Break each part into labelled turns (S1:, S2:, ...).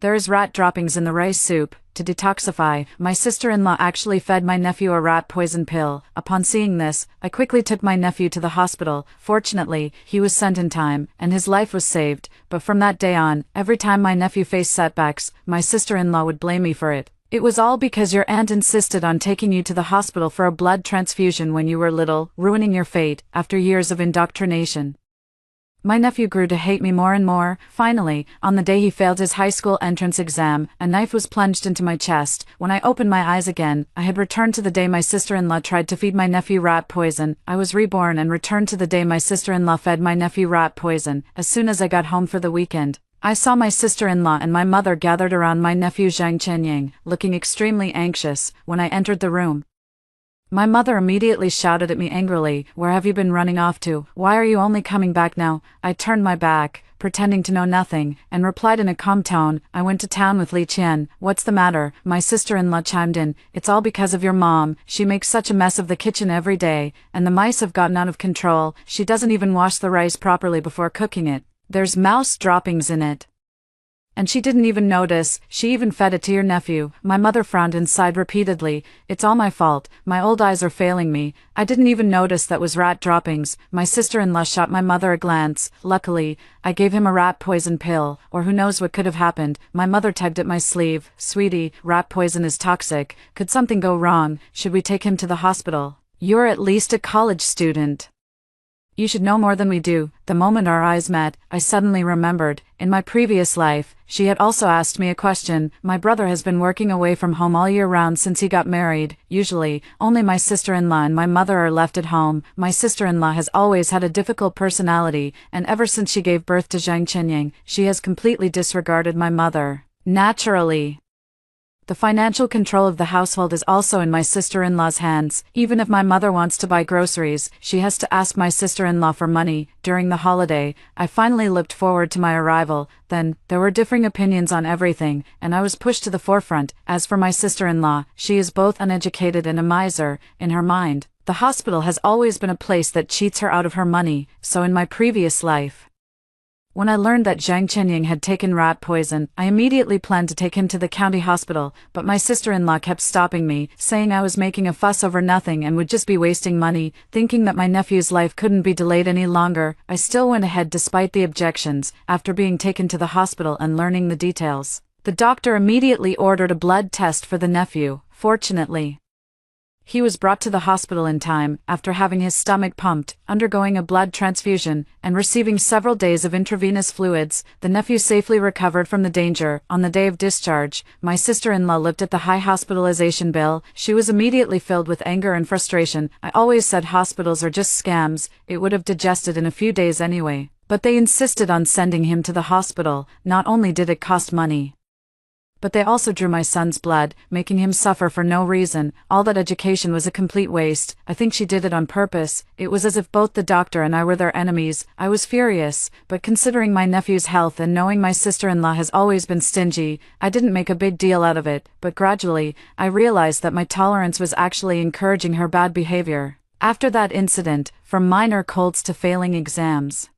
S1: There is rat droppings in the rice soup. To detoxify, my sister-in-law actually fed my nephew a rat poison pill. Upon seeing this, I quickly took my nephew to the hospital. Fortunately, he was sent in time, and his life was saved. But from that day on, every time my nephew faced setbacks, my sister-in-law would blame me for it. It was all because your aunt insisted on taking you to the hospital for a blood transfusion when you were little, ruining your fate, after years of indoctrination. My nephew grew to hate me more and more. Finally, on the day he failed his high school entrance exam, a knife was plunged into my chest. When I opened my eyes again, I had returned to the day my sister-in-law tried to feed my nephew rat poison. I was reborn and returned to the day my sister-in-law fed my nephew rat poison. As soon as I got home for the weekend, I saw my sister-in-law and my mother gathered around my nephew Zhang Chenying, looking extremely anxious. When I entered the room, my mother immediately shouted at me angrily, "Where have you been running off to? Why are you only coming back now?" I turned my back, pretending to know nothing, and replied in a calm tone, "I went to town with Li Qian." "What's the matter?" my sister-in-law chimed in. "It's all because of your mom. She makes such a mess of the kitchen every day, and the mice have gotten out of control. She doesn't even wash the rice properly before cooking it. There's mouse droppings in it. And she didn't even notice. She even fed it to your nephew." My mother frowned and sighed repeatedly. "It's all my fault. My old eyes are failing me. I didn't even notice that was rat droppings." My sister-in-law shot my mother a glance. "Luckily, I gave him a rat poison pill, or who knows what could have happened." My mother tugged at my sleeve. "Sweetie, rat poison is toxic. Could something go wrong? Should we take him to the hospital? You're at least a college student. You should know more than we do." The moment our eyes met, I suddenly remembered, in my previous life, she had also asked me a question. My brother has been working away from home all year round since he got married. Usually, only my sister-in-law and my mother are left at home. My sister-in-law has always had a difficult personality, and ever since she gave birth to Zhang Chenying, she has completely disregarded my mother. Naturally, the financial control of the household is also in my sister-in-law's hands. Even if my mother wants to buy groceries, she has to ask my sister-in-law for money. During the holiday, I finally looked forward to my arrival. Then, there were differing opinions on everything, and I was pushed to the forefront. As for my sister-in-law, she is both uneducated and a miser. In her mind, the hospital has always been a place that cheats her out of her money. So in my previous life, when I learned that Zhang Chenying had taken rat poison, I immediately planned to take him to the county hospital, but my sister-in-law kept stopping me, saying I was making a fuss over nothing and would just be wasting money. Thinking that my nephew's life couldn't be delayed any longer, I still went ahead despite the objections. After being taken to the hospital and learning the details, the doctor immediately ordered a blood test for the nephew. Fortunately, he was brought to the hospital in time, after having his stomach pumped, undergoing a blood transfusion, and receiving several days of intravenous fluids. The nephew safely recovered from the danger. On the day of discharge, my sister-in-law looked at the high hospitalization bill. She was immediately filled with anger and frustration. I always said hospitals are just scams. It would have digested in a few days anyway. But they insisted on sending him to the hospital. Not only did it cost money, but they also drew my son's blood, making him suffer for no reason. All that education was a complete waste. I think she did it on purpose. It was as if both the doctor and I were their enemies. I was furious, but considering my nephew's health and knowing my sister-in-law has always been stingy, I didn't make a big deal out of it. But gradually, I realized that my tolerance was actually encouraging her bad behavior. After that incident, from minor colds to failing exams,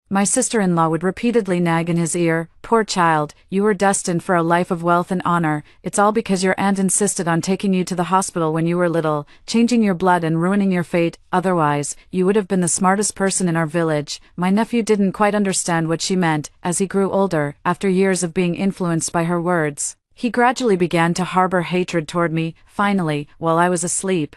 S1: my sister-in-law would repeatedly nag in his ear, "Poor child, you were destined for a life of wealth and honor. It's all because your aunt insisted on taking you to the hospital when you were little, changing your blood and ruining your fate. Otherwise, you would have been the smartest person in our village." My nephew didn't quite understand what she meant. As he grew older, after years of being influenced by her words, he gradually began to harbor hatred toward me. Finally, while I was asleep,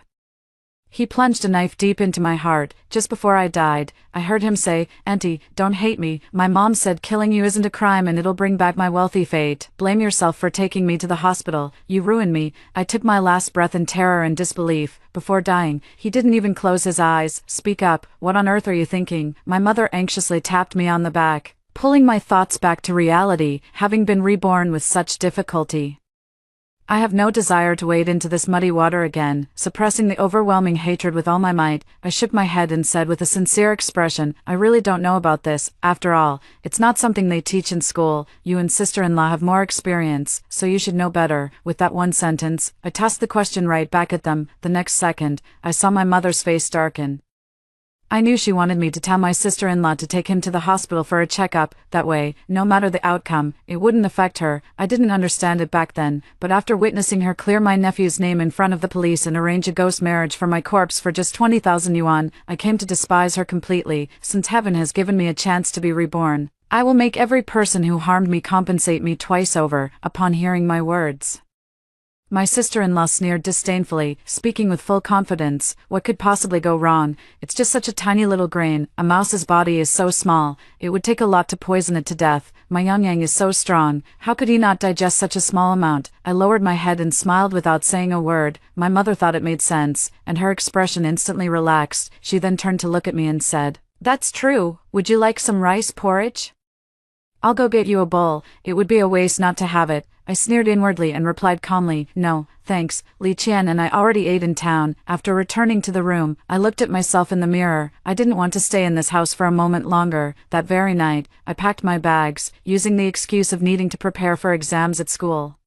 S1: he plunged a knife deep into my heart. Just before I died, I heard him say, "Auntie, don't hate me. My mom said killing you isn't a crime and it'll bring back my wealthy fate. Blame yourself for taking me to the hospital. You ruined me." I took my last breath in terror and disbelief. Before dying, he didn't even close his eyes. "Speak up. What on earth are you thinking?" My mother anxiously tapped me on the back, pulling my thoughts back to reality, having been reborn with such difficulty. I have no desire to wade into this muddy water again. Suppressing the overwhelming hatred with all my might, I shook my head and said with a sincere expression, "I really don't know about this. After all, it's not something they teach in school. You and sister-in-law have more experience, so you should know better." With that one sentence, I tossed the question right back at them. The next second, I saw my mother's face darken. I knew she wanted me to tell my sister-in-law to take him to the hospital for a checkup. That way, no matter the outcome, it wouldn't affect her. I didn't understand it back then, but after witnessing her clear my nephew's name in front of the police and arrange a ghost marriage for my corpse for just 20,000 yuan, I came to despise her completely. Since heaven has given me a chance to be reborn, I will make every person who harmed me compensate me twice over. Upon hearing my words, my sister-in-law sneered disdainfully, speaking with full confidence. What could possibly go wrong? It's just such a tiny little grain. A mouse's body is so small, it would take a lot to poison it to death. My Yang is so strong, how could he not digest such a small amount? I lowered my head and smiled without saying a word. My mother thought it made sense, and her expression instantly relaxed. She then turned to look at me and said, "That's true. Would you like some rice porridge? I'll go get you a bowl. It would be a waste not to have it." I sneered inwardly and replied calmly, "No, thanks. Li Qian and I already ate in town." After returning to the room, I looked at myself in the mirror. I didn't want to stay in this house for a moment longer. That very night, I packed my bags, using the excuse of needing to prepare for exams at school.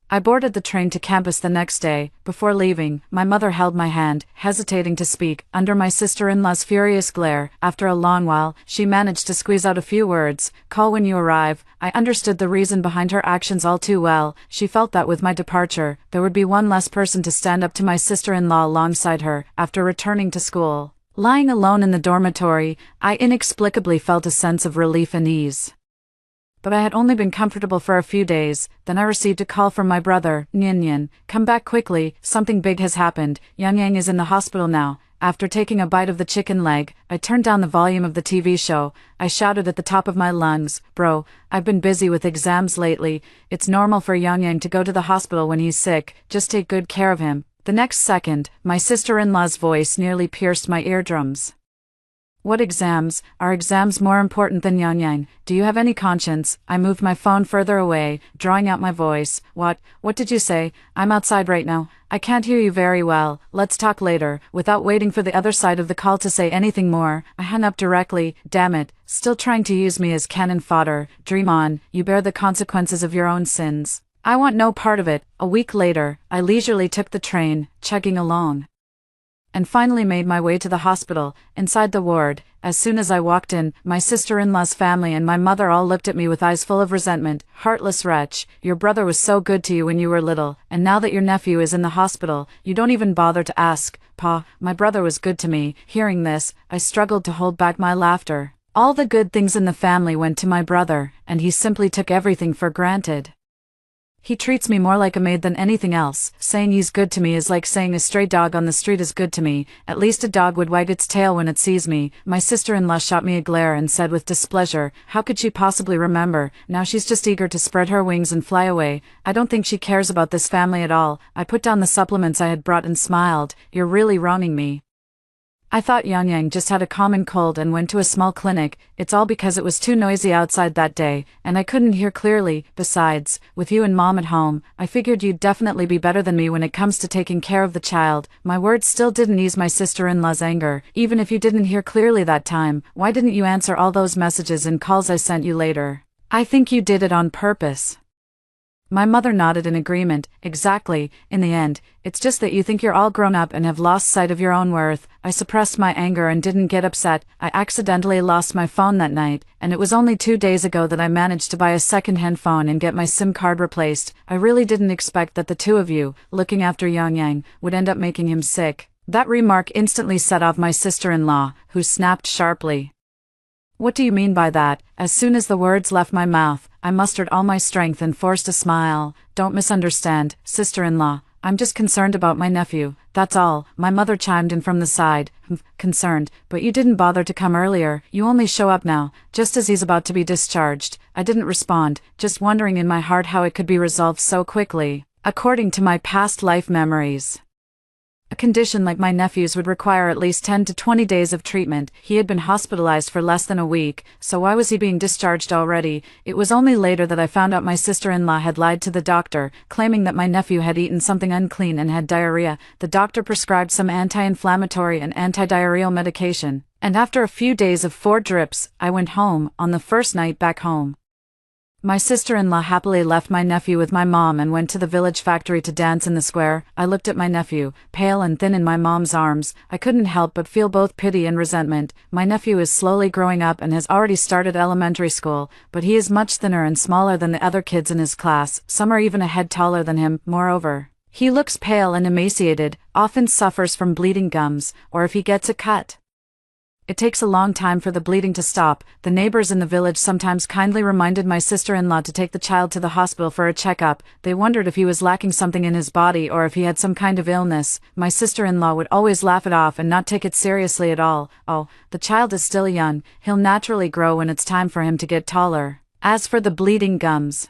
S1: I boarded the train to campus the next day. Before leaving, my mother held my hand, hesitating to speak, under my sister-in-law's furious glare. After a long while, she managed to squeeze out a few words. "Call when you arrive." I understood the reason behind her actions all too well. She felt that with my departure, there would be one less person to stand up to my sister-in-law alongside her. After returning to school, lying alone in the dormitory, I inexplicably felt a sense of relief and ease. But I had only been comfortable for a few days. Then I received a call from my brother, Nian. "Come back quickly, something big has happened. Yang is in the hospital now." After taking a bite of the chicken leg, I turned down the volume of the TV show. I shouted at the top of my lungs, "Bro, I've been busy with exams lately. It's normal for Yang to go to the hospital when he's sick. Just take good care of him." The next second, my sister-in-law's voice nearly pierced my eardrums. "What exams? Are exams more important than Yang? Do you have any conscience?" I moved my phone further away, drawing out my voice. What did you say? I'm outside right now. I can't hear you very well. Let's talk later." Without waiting for the other side of the call to say anything more, I hung up directly. Damn it, still trying to use me as cannon fodder. Dream on, you bear the consequences of your own sins. I want no part of it. A week later, I leisurely took the train, chugging along, and finally made my way to the hospital. Inside the ward, as soon as I walked in, my sister-in-law's family and my mother all looked at me with eyes full of resentment. "Heartless wretch, your brother was so good to you when you were little, and now that your nephew is in the hospital, you don't even bother to ask." "Pa, my brother was good to me." Hearing this, I struggled to hold back my laughter. All the good things in the family went to my brother, and he simply took everything for granted. He treats me more like a maid than anything else. Saying he's good to me is like saying a stray dog on the street is good to me. At least a dog would wag its tail when it sees me. My sister-in-law shot me a glare and said with displeasure, "How could she possibly remember? Now she's just eager to spread her wings and fly away. I don't think she cares about this family at all." I put down the supplements I had brought and smiled. "You're really wronging me. I thought Yang just had a common cold and went to a small clinic. It's all because it was too noisy outside that day, and I couldn't hear clearly. Besides, with you and Mom at home, I figured you'd definitely be better than me when it comes to taking care of the child." My words still didn't ease my sister-in-law's anger. "Even if you didn't hear clearly that time, why didn't you answer all those messages and calls I sent you later? I think you did it on purpose." My mother nodded in agreement. "Exactly. In the end, it's just that you think you're all grown up and have lost sight of your own worth." I suppressed my anger and didn't get upset. I accidentally lost my phone that night, and it was only 2 days ago that I managed to buy a second-hand phone and get my SIM card replaced. I really didn't expect that the two of you, looking after Yang, would end up making him sick. That remark instantly set off my sister-in-law, who snapped sharply. "What do you mean by that?" As soon as the words left my mouth, I mustered all my strength and forced a smile. "Don't misunderstand, sister-in-law. I'm just concerned about my nephew, that's all." My mother chimed in from the side. "Concerned, but you didn't bother to come earlier. You only show up now, just as he's about to be discharged." I didn't respond, just wondering in my heart how it could be resolved so quickly. According to my past life memories, a condition like my nephew's would require at least 10 to 20 days of treatment. He had been hospitalized for less than a week, so why was he being discharged already? It was only later that I found out my sister-in-law had lied to the doctor, claiming that my nephew had eaten something unclean and had diarrhea. The doctor prescribed some anti-inflammatory and anti-diarrheal medication, and after a few days of 4 drips, I went home. On the first night back home, My sister-in-law happily left my nephew with my mom and went to the village factory to dance in the square. I looked at my nephew, pale and thin in my mom's arms. I couldn't help but feel both pity and resentment. My nephew is slowly growing up and has already started elementary school, but he is much thinner and smaller than the other kids in his class. Some are even a head taller than him. Moreover, he looks pale and emaciated, often suffers from bleeding gums, or if he gets a cut, it takes a long time for the bleeding to stop. The neighbors in the village sometimes kindly reminded my sister-in-law to take the child to the hospital for a checkup. They wondered if he was lacking something in his body or if he had some kind of illness. My sister-in-law would always laugh it off and not take it seriously at all. Oh, the child is still young. He'll naturally grow when it's time for him to get taller. As for the bleeding gums,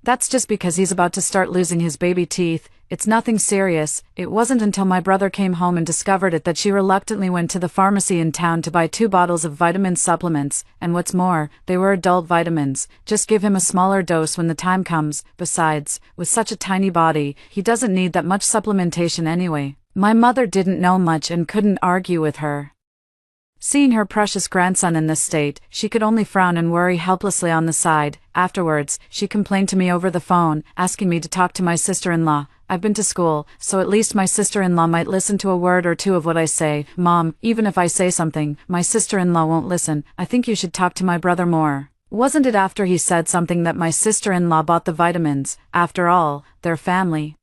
S1: that's just because he's about to start losing his baby teeth. It's nothing serious. It wasn't until my brother came home and discovered it that she reluctantly went to the pharmacy in town to buy 2 bottles of vitamin supplements, and what's more, they were adult vitamins. Just give him a smaller dose when the time comes. Besides, with such a tiny body, he doesn't need that much supplementation anyway. My mother didn't know much and couldn't argue with her. Seeing her precious grandson in this state, she could only frown and worry helplessly on the side. Afterwards, she complained to me over the phone, asking me to talk to my sister-in-law. I've been to school, so at least my sister-in-law might listen to a word or two of what I say. Mom, even if I say something, my sister-in-law won't listen. I think you should talk to my brother more. Wasn't it after he said something that my sister-in-law bought the vitamins? After all, they're family.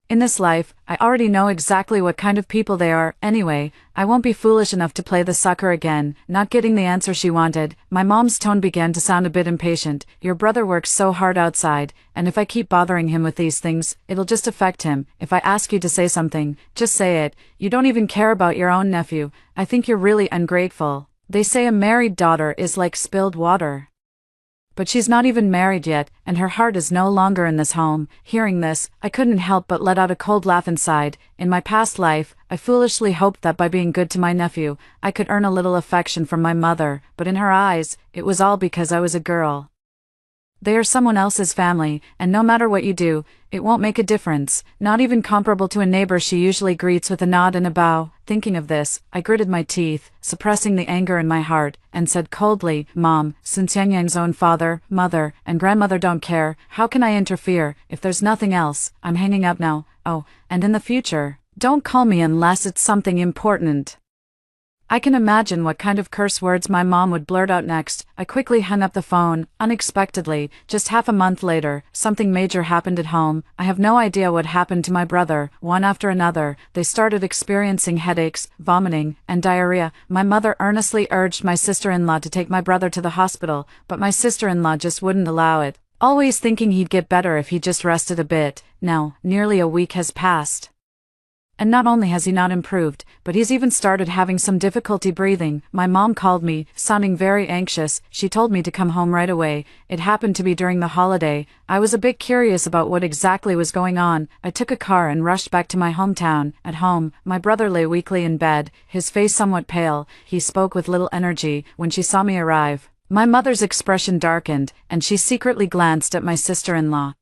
S1: In this life, I already know exactly what kind of people they are. Anyway, I won't be foolish enough to play the sucker again. Not getting the answer she wanted, my mom's tone began to sound a bit impatient. Your brother works so hard outside, and if I keep bothering him with these things, it'll just affect him. If I ask you to say something, just say it. You don't even care about your own nephew. I think you're really ungrateful. They say a married daughter is like spilled water. But she's not even married yet, and her heart is no longer in this home. Hearing this, I couldn't help but let out a cold laugh inside. In my past life, I foolishly hoped that by being good to my nephew, I could earn a little affection from my mother, but in her eyes, it was all because I was a girl. They are someone else's family, and no matter what you do, it won't make a difference, not even comparable to a neighbor she usually greets with a nod and a bow. Thinking of this, I gritted my teeth, suppressing the anger in my heart, and said coldly, Mom, since Yang Yang's own father, mother, and grandmother don't care, how can I interfere? If there's nothing else, I'm hanging up now. Oh, and in the future, don't call me unless it's something important. I can imagine what kind of curse words my mom would blurt out next. I quickly hung up the phone. Unexpectedly, just half a month later, something major happened at home. I have no idea what happened to my brother. One after another, they started experiencing headaches, vomiting, and diarrhea. My mother earnestly urged my sister-in-law to take my brother to the hospital, but my sister-in-law just wouldn't allow it, always thinking he'd get better if he just rested a bit. Now, nearly a week has passed. And not only has he not improved, but he's even started having some difficulty breathing. My mom called me, sounding very anxious. She told me to come home right away. It happened to be during the holiday. I was a bit curious about what exactly was going on. I took a car and rushed back to my hometown. At home, my brother lay weakly in bed, his face somewhat pale. He spoke with little energy. When she saw me arrive, my mother's expression darkened, and she secretly glanced at my sister-in-law.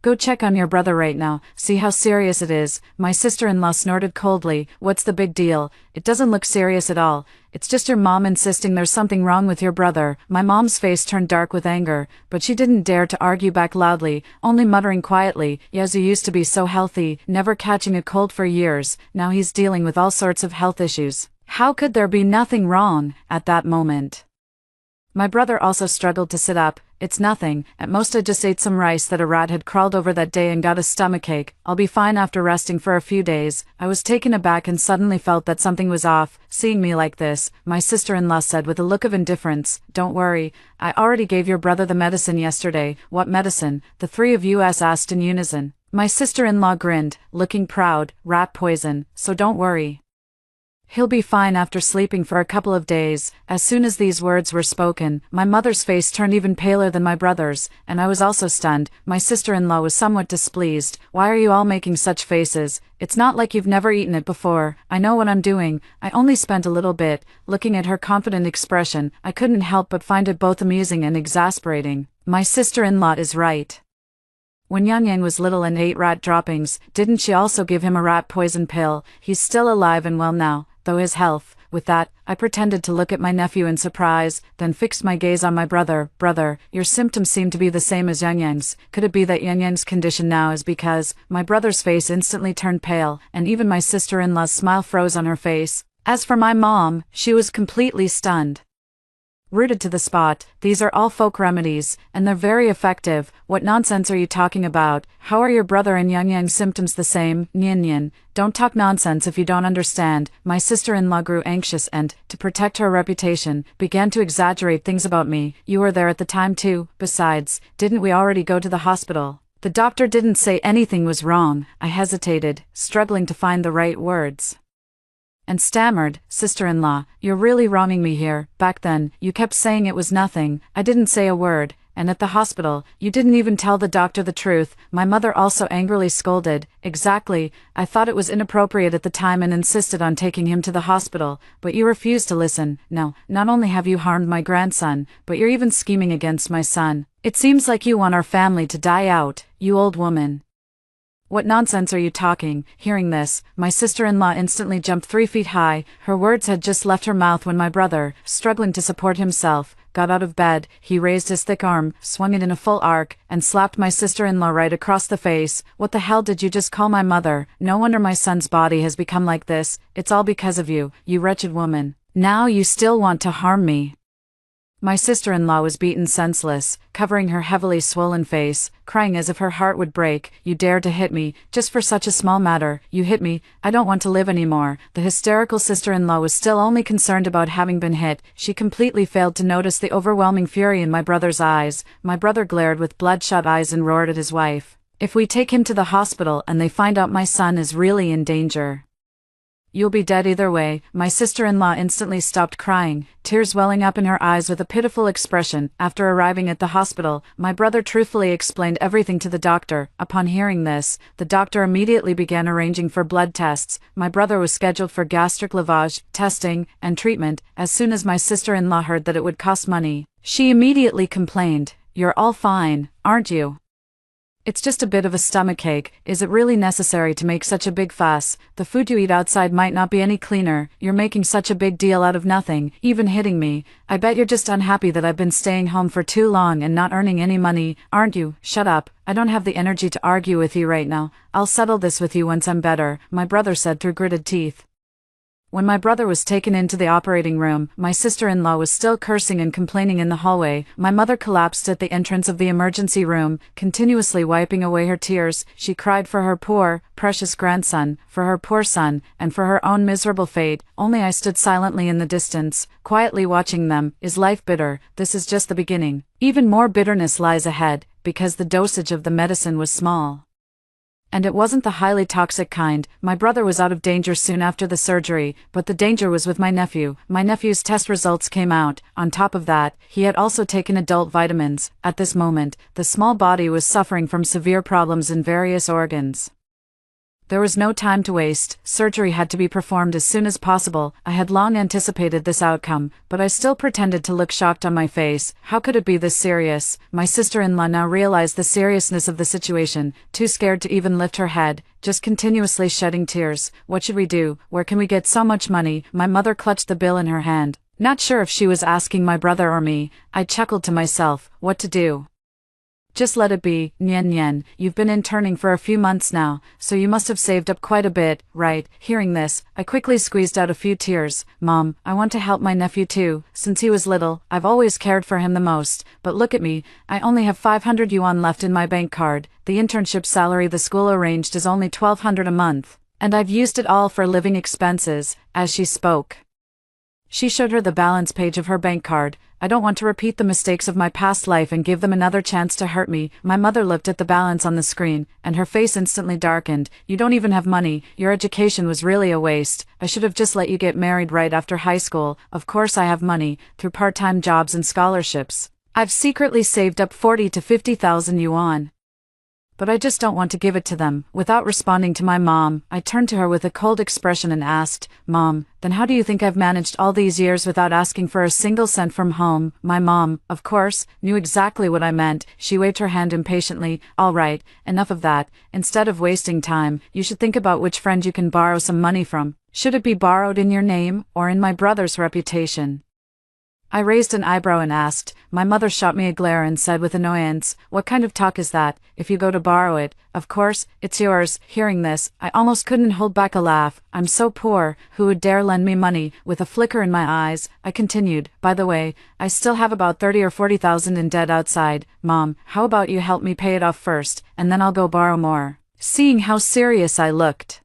S1: Go check on your brother right now, see how serious it is. My sister-in-law snorted coldly. What's the big deal? It doesn't look serious at all. It's just your mom insisting there's something wrong with your brother. My mom's face turned dark with anger, but she didn't dare to argue back loudly, only muttering quietly, Yazoo used to be so healthy, never catching a cold for years. Now he's dealing with all sorts of health issues. How could there be nothing wrong at that moment? My brother also struggled to sit up. It's nothing, at most I just ate some rice that a rat had crawled over that day and got a stomachache. I'll be fine after resting for a few days. I was taken aback and suddenly felt that something was off. Seeing me like this, my sister-in-law said with a look of indifference, Don't worry, I already gave your brother the medicine yesterday. What medicine? The three of us asked in unison. My sister-in-law grinned, looking proud. Rat poison, so don't worry. He'll be fine after sleeping for a couple of days. As soon as these words were spoken, my mother's face turned even paler than my brother's, and I was also stunned. My sister-in-law was somewhat displeased. Why are you all making such faces? It's not like you've never eaten it before. I know what I'm doing. I only spent a little bit. Looking at her confident expression, I couldn't help but find it both amusing and exasperating. My sister-in-law is right. When Yang Yang was little and ate rat droppings, didn't she also give him a rat poison pill? He's still alive and well now, though his health, With that, I pretended to look at my nephew in surprise, then fixed my gaze on my brother. Brother, your symptoms seem to be the same as Yang Yang's. Could it be that Yang Yang's condition now is because... My brother's face instantly turned pale, and even my sister-in-law's smile froze on her face. As for my mom, she was completely stunned. Rooted to the spot, these are all folk remedies, and they're very effective. What nonsense are you talking about? How are your brother and Yang Yang's symptoms the same? Nyan Nyan, don't talk nonsense if you don't understand. My sister-in-law grew anxious and, to protect her reputation, began to exaggerate things about me. You were there at the time too. Besides, didn't we already go to the hospital? The doctor didn't say anything was wrong. I hesitated, struggling to find the right words. And stammered, sister-in-law, you're really wronging me here. Back then, you kept saying it was nothing. I didn't say a word. And at the hospital, you didn't even tell the doctor the truth. My mother also angrily scolded. Exactly, I thought it was inappropriate at the time and insisted on taking him to the hospital, but you refused to listen. Now, not only have you harmed my grandson, but you're even scheming against my son. It seems like you want our family to die out, you old woman. What nonsense are you talking? Hearing this, my sister-in-law instantly jumped 3 feet high. Her words had just left her mouth when my brother, struggling to support himself, got out of bed. He raised his thick arm, swung it in a full arc, and slapped my sister-in-law right across the face. What the hell did you just call my mother? No wonder my son's body has become like this. It's all because of you, you wretched woman. Now you still want to harm me. My sister-in-law was beaten senseless, covering her heavily swollen face, crying as if her heart would break. You dared to hit me, just for such a small matter. You hit me, I don't want to live anymore. The hysterical sister-in-law was still only concerned about having been hit. She completely failed to notice the overwhelming fury in my brother's eyes. My brother glared with bloodshot eyes and roared at his wife. If we take him to the hospital and they find out my son is really in danger, you'll be dead either way. My sister-in-law instantly stopped crying, tears welling up in her eyes with a pitiful expression. After arriving at the hospital, my brother truthfully explained everything to the doctor. Upon hearing this, the doctor immediately began arranging for blood tests. My brother was scheduled for gastric lavage, testing, and treatment. As soon as my sister-in-law heard that it would cost money, she immediately complained, "You're all fine, aren't you? It's just a bit of a stomachache. Is it really necessary to make such a big fuss? The food you eat outside might not be any cleaner. You're making such a big deal out of nothing, even hitting me. I bet you're just unhappy that I've been staying home for too long and not earning any money, aren't you? Shut up. I don't have the energy to argue with you right now. I'll settle this with you once I'm better," my brother said through gritted teeth. When my brother was taken into the operating room, my sister-in-law was still cursing and complaining in the hallway. My mother collapsed at the entrance of the emergency room, continuously wiping away her tears. She cried for her poor, precious grandson, for her poor son, and for her own miserable fate. Only I stood silently in the distance, quietly watching them. Is life bitter? This is just the beginning. Even more bitterness lies ahead, because the dosage of the medicine was small. And it wasn't the highly toxic kind. My brother was out of danger soon after the surgery, but the danger was with my nephew. My nephew's test results came out. On top of that, he had also taken adult vitamins. At this moment, the small body was suffering from severe problems in various organs. There was no time to waste. Surgery had to be performed as soon as possible. I had long anticipated this outcome, but I still pretended to look shocked on my face. How could it be this serious? My sister-in-law now realized the seriousness of the situation, too scared to even lift her head, just continuously shedding tears. What should we do? Where can we get so much money? My mother clutched the bill in her hand. Not sure if she was asking my brother or me. I chuckled to myself. What to do? Just let it be. Nyan Nyan, you've been interning for a few months now, so you must have saved up quite a bit, right? Hearing this, I quickly squeezed out a few tears. Mom, I want to help my nephew too. Since he was little, I've always cared for him the most. But look at me, I only have 500 yuan left in my bank card. The internship salary the school arranged is only 1,200 a month. And I've used it all for living expenses. As she spoke, she showed her the balance page of her bank card. I don't want to repeat the mistakes of my past life and give them another chance to hurt me. My mother looked at the balance on the screen, and her face instantly darkened. You don't even have money. Your education was really a waste. I should have just let you get married right after high school. Of course I have money, through part-time jobs and scholarships. I've secretly saved up 40 to 50,000 yuan. but I just don't want to give it to them. Without responding to my mom, I turned to her with a cold expression and asked, "Mom, then how do you think I've managed all these years without asking for a single cent from home?" My mom, of course, knew exactly what I meant. She waved her hand impatiently. "All right, enough of that. Instead of wasting time, you should think about which friend you can borrow some money from. Should it be borrowed in your name, or in my brother's reputation?" I raised an eyebrow and asked. My mother shot me a glare and said with annoyance, "What kind of talk is that? If you go to borrow it, of course, it's yours." Hearing this, I almost couldn't hold back a laugh. "I'm so poor, who would dare lend me money?" With a flicker in my eyes, I continued, "By the way, I still have about 30 or 40,000 in debt outside. Mom, how about you help me pay it off first, and then I'll go borrow more?" Seeing how serious I looked,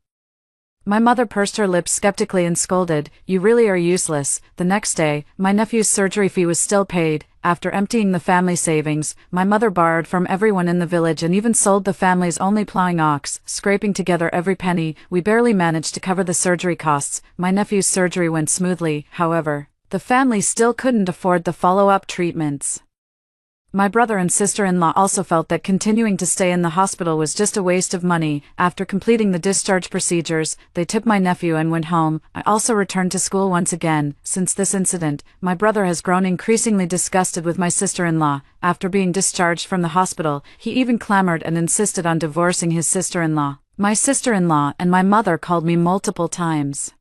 S1: my mother pursed her lips skeptically and scolded, "You really are useless." The next day, my nephew's surgery fee was still paid. After emptying the family savings, my mother borrowed from everyone in the village and even sold the family's only plowing ox, scraping together every penny. We barely managed to cover the surgery costs. My nephew's surgery went smoothly, however. The family still couldn't afford the follow-up treatments. My brother and sister-in-law also felt that continuing to stay in the hospital was just a waste of money. After completing the discharge procedures, they tipped my nephew and went home. I also returned to school once again. Since this incident, my brother has grown increasingly disgusted with my sister-in-law. After being discharged from the hospital, he even clamored and insisted on divorcing his sister-in-law. My sister-in-law and my mother called me multiple times,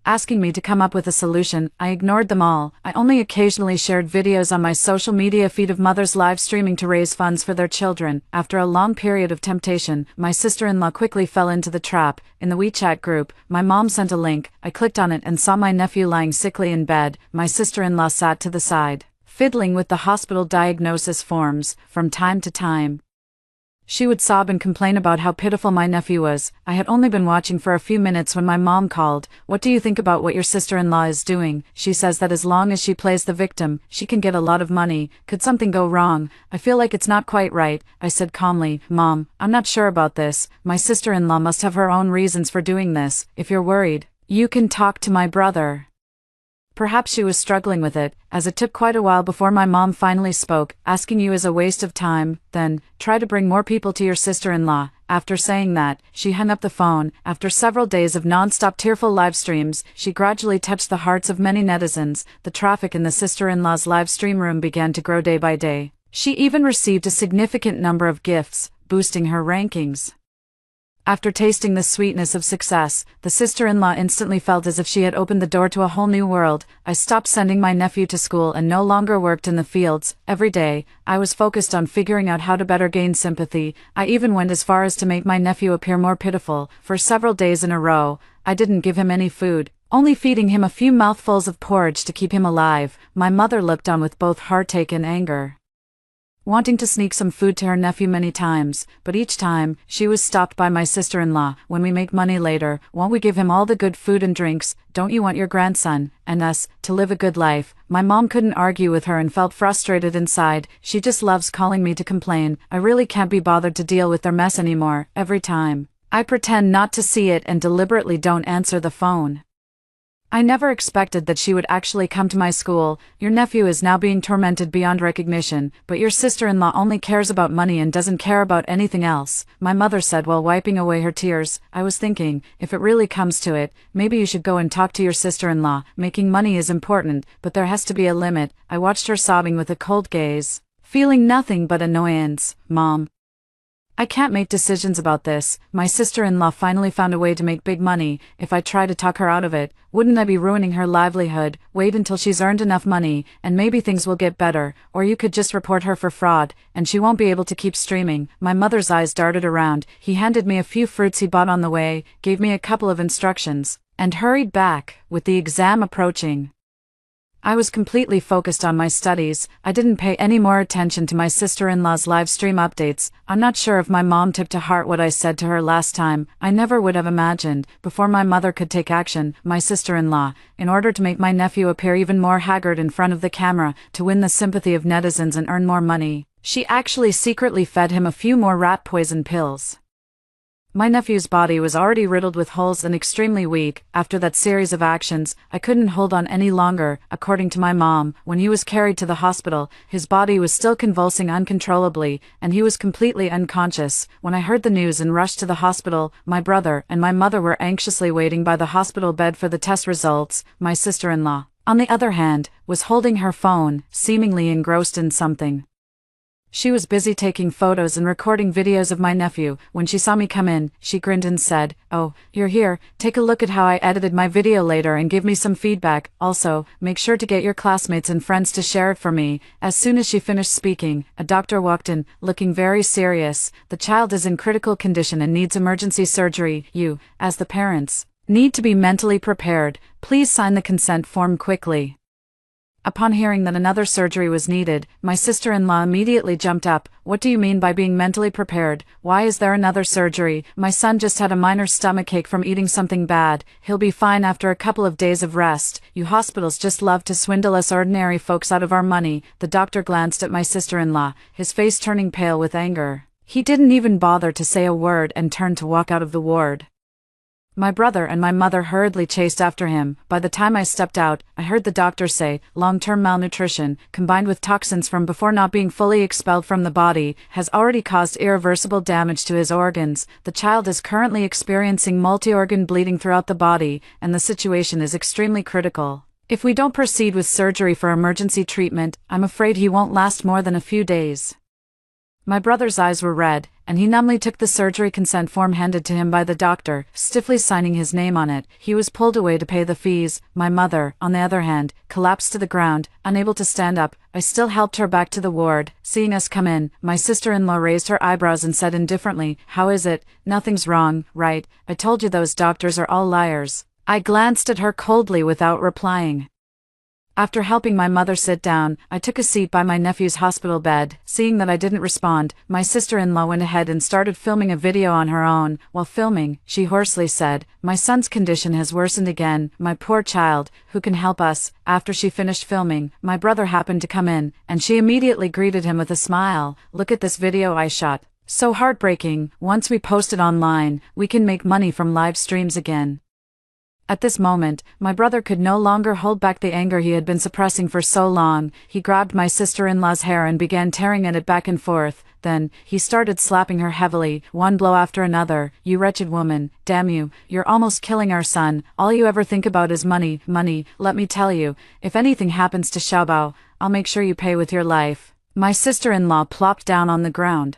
S1: asking me to come up with a solution. I ignored them all. I only occasionally shared videos on my social media feed of mothers live streaming to raise funds for their children. After a long period of temptation, my sister-in-law quickly fell into the trap. In the WeChat group, my mom sent a link. I clicked on it and saw my nephew lying sickly in bed. My sister-in-law sat to the side, fiddling with the hospital diagnosis forms. From time to time, she would sob and complain about how pitiful my nephew was. I had only been watching for a few minutes when my mom called. "What do you think about what your sister-in-law is doing? She says that as long as she plays the victim, she can get a lot of money. Could something go wrong? I feel like it's not quite right." I said calmly, "Mom, I'm not sure about this. My sister-in-law must have her own reasons for doing this. If you're worried, you can talk to my brother." Perhaps she was struggling with it, as it took quite a while before my mom finally spoke. "Asking you is a waste of time. Then, try to bring more people to your sister-in-law." After saying that, she hung up the phone. After several days of non-stop tearful live streams, she gradually touched the hearts of many netizens. The traffic in the sister-in-law's live stream room began to grow day by day. She even received a significant number of gifts, boosting her rankings. After tasting the sweetness of success, the sister-in-law instantly felt as if she had opened the door to a whole new world. I stopped sending my nephew to school and no longer worked in the fields. Every day, I was focused on figuring out how to better gain sympathy. I even went as far as to make my nephew appear more pitiful. For several days in a row, I didn't give him any food, only feeding him a few mouthfuls of porridge to keep him alive. My mother looked on with both heartache and anger, wanting to sneak some food to her nephew many times, but each time, she was stopped by my sister-in-law. "When we make money later, won't we give him all the good food and drinks? Don't you want your grandson, and us, to live a good life?" My mom couldn't argue with her and felt frustrated inside. She just loves calling me to complain. I really can't be bothered to deal with their mess anymore. Every time, I pretend not to see it and deliberately don't answer the phone. I never expected that she would actually come to my school. "Your nephew is now being tormented beyond recognition, but your sister-in-law only cares about money and doesn't care about anything else," my mother said while wiping away her tears. I was thinking, if it really comes to it, maybe you should go and talk to your sister-in-law. Making money is important, but there has to be a limit. I watched her sobbing with a cold gaze, feeling nothing but annoyance. "Mom, I can't make decisions about this. My sister-in-law finally found a way to make big money. If I try to talk her out of it, wouldn't I be ruining her livelihood? Wait until she's earned enough money, and maybe things will get better. Or you could just report her for fraud, and she won't be able to keep streaming." My mother's eyes darted around. He handed me a few fruits he bought on the way, gave me a couple of instructions, and hurried back. With the exam approaching, I was completely focused on my studies. I didn't pay any more attention to my sister-in-law's live stream updates. I'm not sure if my mom took to heart what I said to her last time. I never would have imagined, before my mother could take action, my sister-in-law, in order to make my nephew appear even more haggard in front of the camera, to win the sympathy of netizens and earn more money, she actually secretly fed him a few more rat poison pills. My nephew's body was already riddled with holes and extremely weak. After that series of actions, I couldn't hold on any longer. According to my mom, when he was carried to the hospital, his body was still convulsing uncontrollably, and he was completely unconscious. When I heard the news and rushed to the hospital, my brother and my mother were anxiously waiting by the hospital bed for the test results. My sister-in-law, on the other hand, was holding her phone, seemingly engrossed in something. She was busy taking photos and recording videos of my nephew. When she saw me come in, she grinned and said, "Oh, you're here. Take a look at how I edited my video later and give me some feedback. Also, make sure to get your classmates and friends to share it for me." As soon as she finished speaking, a doctor walked in, looking very serious. "The child is in critical condition and needs emergency surgery. You, as the parents, need to be mentally prepared. Please sign the consent form quickly." Upon hearing that another surgery was needed, my sister-in-law immediately jumped up. "What do you mean by being mentally prepared? Why is there another surgery? My son just had a minor stomachache from eating something bad. He'll be fine after a couple of days of rest. You hospitals just love to swindle us ordinary folks out of our money." The doctor glanced at my sister-in-law, his face turning pale with anger. He didn't even bother to say a word and turned to walk out of the ward. My brother and my mother hurriedly chased after him. By the time I stepped out, I heard the doctor say, "Long-term malnutrition, combined with toxins from before not being fully expelled from the body, has already caused irreversible damage to his organs. The child is currently experiencing multi-organ bleeding throughout the body, and the situation is extremely critical. If we don't proceed with surgery for emergency treatment, I'm afraid he won't last more than a few days." My brother's eyes were red, and he numbly took the surgery consent form handed to him by the doctor, stiffly signing his name on it. He was pulled away to pay the fees. My mother, on the other hand, collapsed to the ground, unable to stand up. I still helped her back to the ward. Seeing us come in, my sister-in-law raised her eyebrows and said indifferently, "How is it? Nothing's wrong, right? I told you those doctors are all liars." I glanced at her coldly without replying. After helping my mother sit down, I took a seat by my nephew's hospital bed. Seeing that I didn't respond, my sister-in-law went ahead and started filming a video on her own. While filming, she hoarsely said, "My son's condition has worsened again. My poor child, who can help us?" After she finished filming, my brother happened to come in, and she immediately greeted him with a smile. "Look at this video I shot. So heartbreaking. Once we post it online, we can make money from live streams again." At this moment, my brother could no longer hold back the anger he had been suppressing for so long. He grabbed my sister-in-law's hair and began tearing at it back and forth. Then, he started slapping her heavily, one blow after another. "You wretched woman, damn you, you're almost killing our son. All you ever think about is money, money. Let me tell you, if anything happens to Xiaobao, I'll make sure you pay with your life." My sister-in-law plopped down on the ground,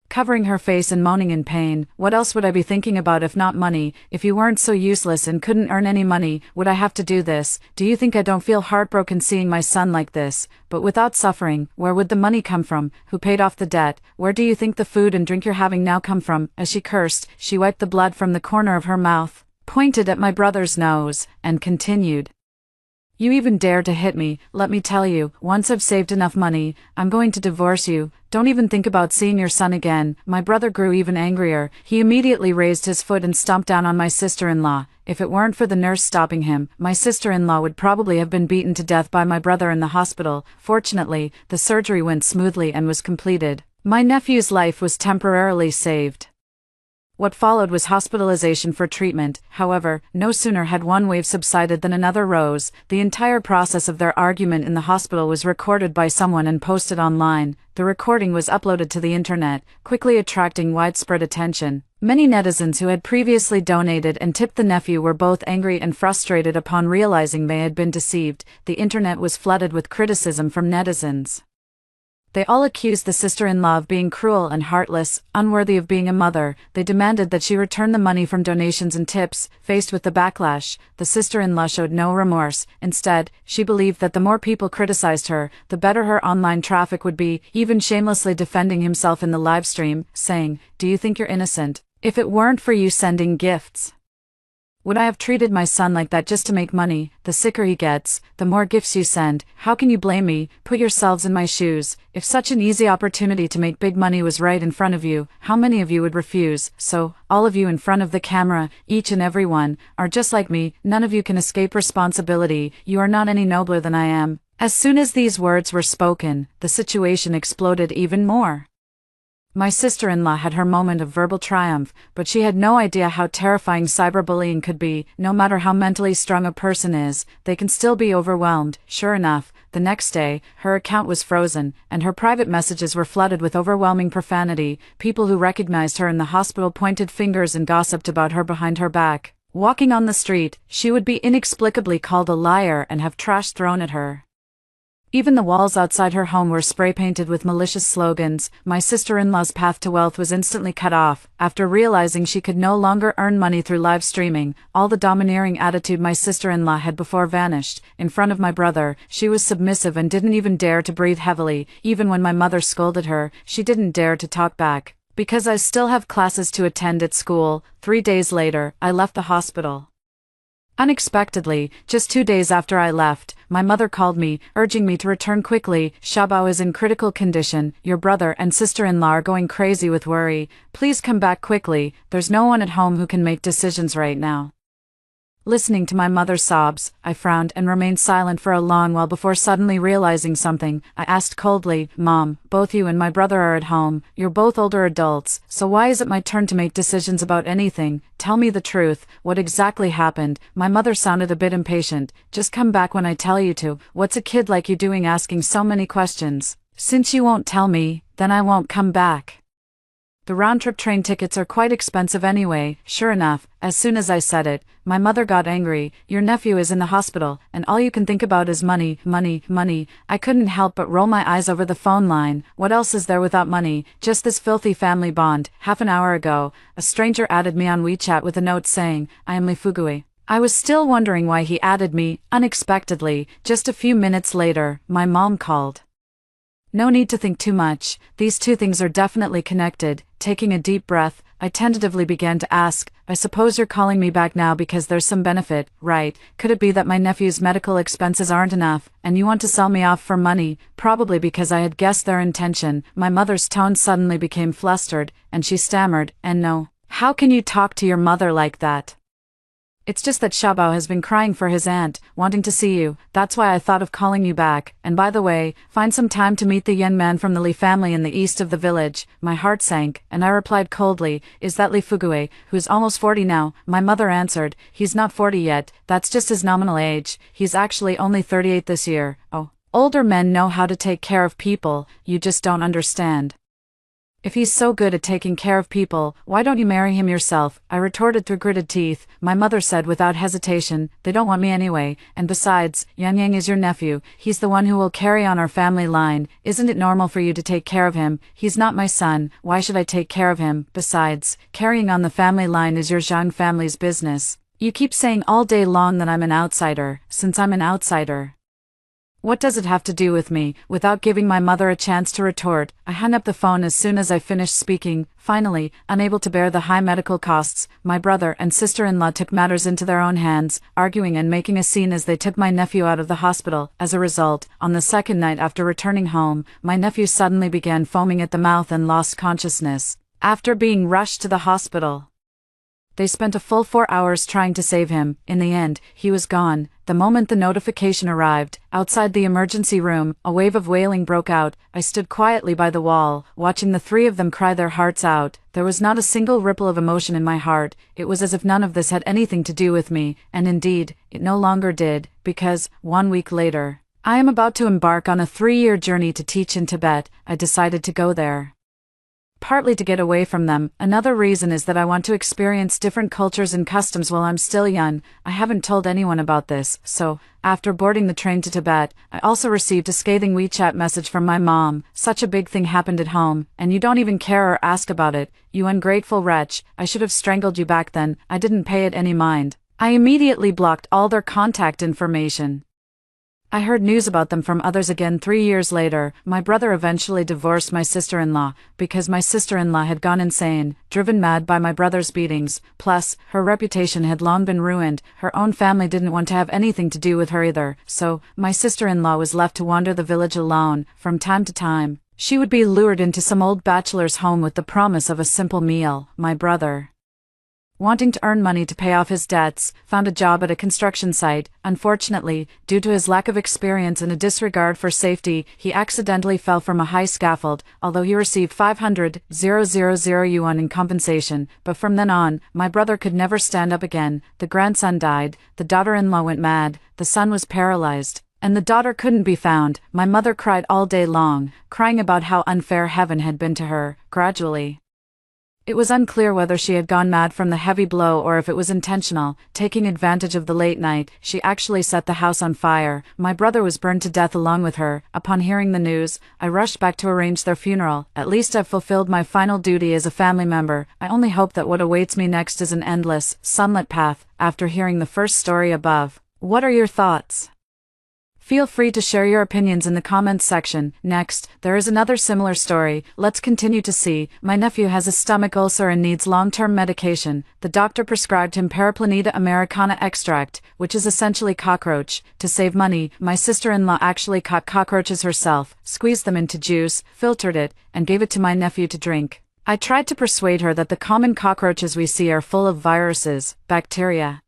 S1: covering her face and moaning in pain. "What else would I be thinking about if not money? If you weren't so useless and couldn't earn any money, would I have to do this? Do you think I don't feel heartbroken seeing my son like this? But without suffering, where would the money come from? Who paid off the debt? Where do you think the food and drink you're having now come from?" As she cursed, she wiped the blood from the corner of her mouth, pointed at my brother's nose, and continued, "You even dare to hit me. Let me tell you, once I've saved enough money, I'm going to divorce you. Don't even think about seeing your son again." My brother grew even angrier. He immediately raised his foot and stomped down on my sister-in-law. If it weren't for the nurse stopping him, my sister-in-law would probably have been beaten to death by my brother in the hospital. Fortunately, the surgery went smoothly and was completed. My nephew's life was temporarily saved. What followed was hospitalization for treatment. However, no sooner had one wave subsided than another rose. The entire process of their argument in the hospital was recorded by someone and posted online. The recording was uploaded to the internet, quickly attracting widespread attention. Many netizens who had previously donated and tipped the nephew were both angry and frustrated upon realizing they had been deceived. The internet was flooded with criticism from netizens. They all accused the sister-in-law of being cruel and heartless, unworthy of being a mother. They demanded that she return the money from donations and tips. Faced with the backlash, the sister-in-law showed no remorse. Instead, she believed that the more people criticized her, the better her online traffic would be, even shamelessly defending himself in the livestream, saying, "Do you think you're innocent? If it weren't for you sending gifts, would I have treated my son like that just to make money? The sicker he gets, the more gifts you send. How can you blame me? Put yourselves in my shoes. If such an easy opportunity to make big money was right in front of you, how many of you would refuse? So, all of you in front of the camera, each and every one, are just like me. None of you can escape responsibility. You are not any nobler than I am." As soon as these words were spoken, the situation exploded even more. My sister-in-law had her moment of verbal triumph, but she had no idea how terrifying cyberbullying could be. No matter how mentally strong a person is, they can still be overwhelmed. Sure enough, the next day, her account was frozen, and her private messages were flooded with overwhelming profanity. People who recognized her in the hospital pointed fingers and gossiped about her behind her back. Walking on the street, she would be inexplicably called a liar and have trash thrown at her. Even the walls outside her home were spray-painted with malicious slogans. My sister-in-law's path to wealth was instantly cut off. After realizing she could no longer earn money through live streaming, all the domineering attitude my sister-in-law had before vanished. In front of my brother, she was submissive and didn't even dare to breathe heavily. Even when my mother scolded her, she didn't dare to talk back. Because I still have classes to attend at school, 3 days later, I left the hospital. Unexpectedly, just 2 days after I left, my mother called me, urging me to return quickly. Xiaobao is in critical condition. Your brother and sister-in-law are going crazy with worry. Please come back quickly. There's no one at home who can make decisions right now. Listening to my mother's sobs, I frowned and remained silent for a long while before suddenly realizing something. I asked coldly, Mom, both you and my brother are at home. You're both older adults, so why is it my turn to make decisions about anything? Tell me the truth. What exactly happened? My mother sounded a bit impatient. Just come back when I tell you to. What's a kid like you doing asking so many questions? Since you won't tell me, then I won't come back. The round-trip train tickets are quite expensive anyway. Sure enough, as soon as I said it, my mother got angry. Your nephew is in the hospital, and all you can think about is money, money, money. I couldn't help but roll my eyes over the phone line. What else is there without money? Just this filthy family bond. Half an hour ago, a stranger added me on WeChat with a note saying, I am Li Fugui. I was still wondering why he added me. Unexpectedly, just a few minutes later, my mom called. No need to think too much. These two things are definitely connected. Taking a deep breath, I tentatively began to ask, I suppose you're calling me back now because there's some benefit, right? Could it be that my nephew's medical expenses aren't enough, and you want to sell me off for money? Probably because I had guessed their intention. My mother's tone suddenly became flustered, and she stammered, and no. How can you talk to your mother like that? It's just that Xiaobao has been crying for his aunt, wanting to see you. That's why I thought of calling you back. And by the way, find some time to meet the young man from the Li family in the east of the village. My heart sank, and I replied coldly, is that Li Fugui, who's almost 40 now? My mother answered, he's not 40 yet, that's just his nominal age. He's actually only 38 this year. Oh, older men know how to take care of people, you just don't understand. If he's so good at taking care of people, why don't you marry him yourself? I retorted through gritted teeth. My mother said without hesitation, they don't want me anyway, and besides, Yang Yang is your nephew, he's the one who will carry on our family line. Isn't it normal for you to take care of him? He's not my son, why should I take care of him? Besides, carrying on the family line is your Zhang family's business. You keep saying all day long that I'm an outsider, since I'm an outsider. What does it have to do with me? Without giving my mother a chance to retort, I hung up the phone as soon as I finished speaking. Finally, unable to bear the high medical costs, my brother and sister-in-law took matters into their own hands, arguing and making a scene as they took my nephew out of the hospital. As a result, on the second night after returning home, my nephew suddenly began foaming at the mouth and lost consciousness. After being rushed to the hospital, they spent a full 4 hours trying to save him. In the end, he was gone. The moment the notification arrived, outside the emergency room, a wave of wailing broke out. I stood quietly by the wall, watching the three of them cry their hearts out. There was not a single ripple of emotion in my heart. It was as if none of this had anything to do with me, and indeed, it no longer did, because, 1 week later, I am about to embark on a 3-year journey to teach in Tibet. I decided to go there. Partly to get away from them, another reason is that I want to experience different cultures and customs while I'm still young. I haven't told anyone about this, so, after boarding the train to Tibet, I also received a scathing WeChat message from my mom. Such a big thing happened at home, and you don't even care or ask about it, you ungrateful wretch. I should have strangled you back then. I didn't pay it any mind. I immediately blocked all their contact information. I heard news about them from others again 3 years later. My brother eventually divorced my sister-in-law, because my sister-in-law had gone insane, driven mad by my brother's beatings. Plus, her reputation had long been ruined. Her own family didn't want to have anything to do with her either, so, my sister-in-law was left to wander the village alone. From time to time, she would be lured into some old bachelor's home with the promise of a simple meal. My brother Wanting to earn money to pay off his debts, found a job at a construction site. Unfortunately, due to his lack of experience and a disregard for safety, he accidentally fell from a high scaffold, although he received 500,000 yuan in compensation. But from then on, my brother could never stand up again. The grandson died, the daughter-in-law went mad, the son was paralyzed, and the daughter couldn't be found. My mother cried all day long, crying about how unfair heaven had been to her. Gradually, it was unclear whether she had gone mad from the heavy blow or if it was intentional. Taking advantage of the late night, she actually set the house on fire. My brother was burned to death along with her. Upon hearing the news, I rushed back to arrange their funeral. At least I've fulfilled my final duty as a family member. I only hope that what awaits me next is an endless, sunlit path. After hearing the first story above, what are your thoughts? Feel free to share your opinions in the comments section. Next, there is another similar story. Let's continue to see. My nephew has a stomach ulcer and needs long-term medication. The doctor prescribed him Paraplaneta americana extract, which is essentially cockroach. To save money, my sister-in-law actually caught cockroaches herself, squeezed them into juice, filtered it, and gave it to my nephew to drink. I tried to persuade her that the common cockroaches we see are full of viruses, bacteria,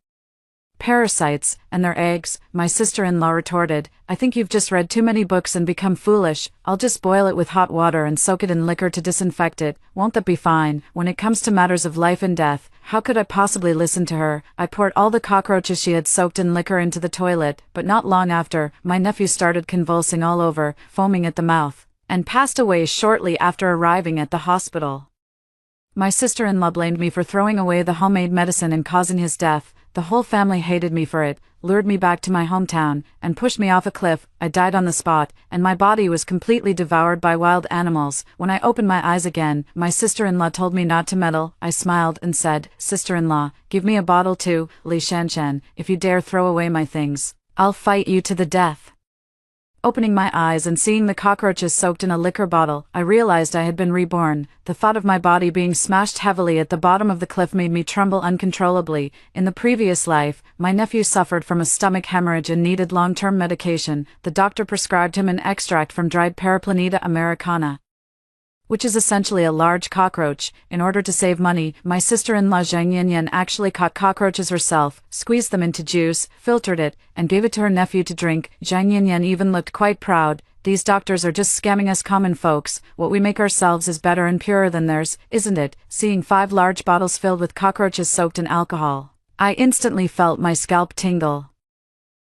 S1: parasites, and their eggs. My sister-in-law retorted, "I think you've just read too many books and become foolish. I'll just boil it with hot water and soak it in liquor to disinfect it. Won't that be fine?" When it comes to matters of life and death, how could I possibly listen to her? I poured all the cockroaches she had soaked in liquor into the toilet, but not long after, my nephew started convulsing all over, foaming at the mouth, and passed away shortly after arriving at the hospital. My sister-in-law blamed me for throwing away the homemade medicine and causing his death. The whole family hated me for it, lured me back to my hometown, and pushed me off a cliff. I died on the spot, and my body was completely devoured by wild animals. When I opened my eyes again, my sister-in-law told me not to meddle. I smiled and said, "Sister-in-law, give me a bottle too, Li Shanshan. If you dare throw away my things, I'll fight you to the death." Opening my eyes and seeing the cockroaches soaked in a liquor bottle, I realized I had been reborn. The thought of my body being smashed heavily at the bottom of the cliff made me tremble uncontrollably. In the previous life, my nephew suffered from a stomach hemorrhage and needed long-term medication. The doctor prescribed him an extract from dried Paraplaneta americana, which is essentially a large cockroach. In order to save money, my sister-in-law Zhang Yinyan actually caught cockroaches herself, squeezed them into juice, filtered it, and gave it to her nephew to drink. Zhang Yinyan even looked quite proud. These doctors are just scamming us common folks. What we make ourselves is better and purer than theirs, isn't it? Seeing 5 large bottles filled with cockroaches soaked in alcohol, I instantly felt my scalp tingle.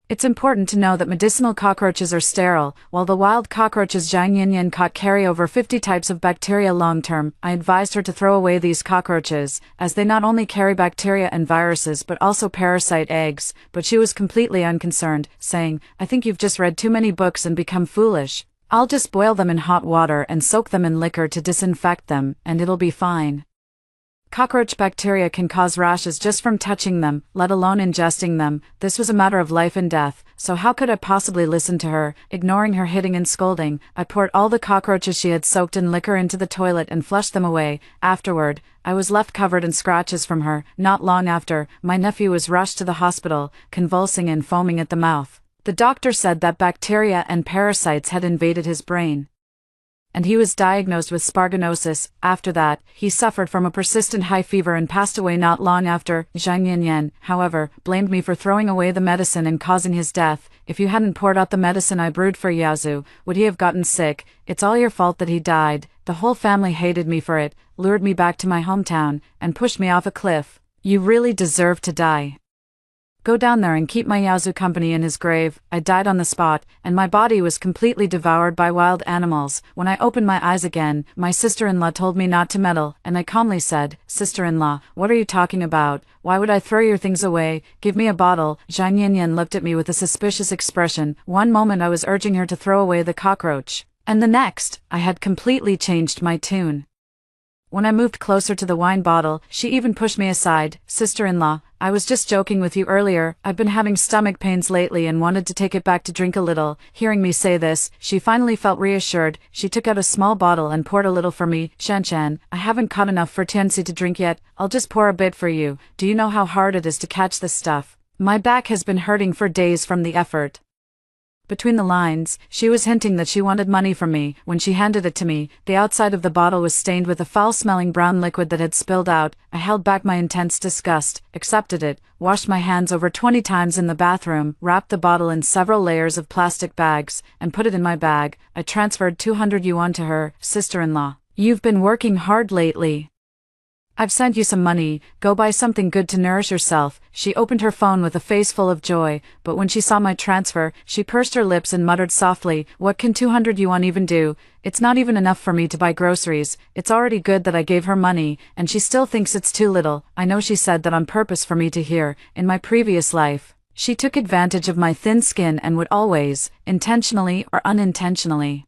S1: It's important to know that medicinal cockroaches are sterile, while the wild cockroaches Zhang Yinyan caught carry over 50 types of bacteria long-term. I advised her to throw away these cockroaches, as they not only carry bacteria and viruses but also parasite eggs, but she was completely unconcerned, saying, "I think you've just read too many books and become foolish. I'll just boil them in hot water and soak them in liquor to disinfect them, and it'll be fine." Cockroach bacteria can cause rashes just from touching them, let alone ingesting them. This was a matter of life and death, so how could I possibly listen to her? Ignoring her hitting and scolding, I poured all the cockroaches she had soaked in liquor into the toilet and flushed them away. Afterward, I was left covered in scratches from her. Not long after, my nephew was rushed to the hospital, convulsing and foaming at the mouth. The doctor said that bacteria and parasites had invaded his brain, and he was diagnosed with sparganosis. After that, he suffered from a persistent high fever and passed away not long after. Zhang Yinyan, however, blamed me for throwing away the medicine and causing his death. "If you hadn't poured out the medicine I brewed for Yazu, would he have gotten sick? It's all your fault that he died. The whole family hated me for it, lured me back to my hometown, and pushed me off a cliff. You really deserve to die. Go down there and keep my Yazu company in his grave." I died on the spot, and my body was completely devoured by wild animals. When I opened my eyes again, my sister-in-law told me not to meddle, and I calmly said, "Sister-in-law, what are you talking about? Why would I throw your things away? Give me a bottle." Zhang Yinyan looked at me with a suspicious expression. One moment I was urging her to throw away the cockroach, and the next, I had completely changed my tune. When I moved closer to the wine bottle, she even pushed me aside. "Sister-in-law, I was just joking with you earlier. I've been having stomach pains lately and wanted to take it back to drink a little." Hearing me say this, she finally felt reassured. She took out a small bottle and poured a little for me. "Shanshan, I haven't caught enough for Tianxi to drink yet. I'll just pour a bit for you. Do you know how hard it is to catch this stuff? My back has been hurting for days from the effort." Between the lines, she was hinting that she wanted money from me. When she handed it to me, the outside of the bottle was stained with a foul-smelling brown liquid that had spilled out. I held back my intense disgust, accepted it, washed my hands over 20 times in the bathroom, wrapped the bottle in several layers of plastic bags, and put it in my bag. I transferred 200 yuan to her, sister-in-law. "You've been working hard lately. I've sent you some money, go buy something good to nourish yourself." She opened her phone with a face full of joy, but when she saw my transfer, she pursed her lips and muttered softly, "What can 200 yuan even do? It's not even enough for me to buy groceries." It's already good that I gave her money, and she still thinks it's too little. I know she said that on purpose for me to hear. In my previous life, she took advantage of my thin skin and would always, intentionally or unintentionally,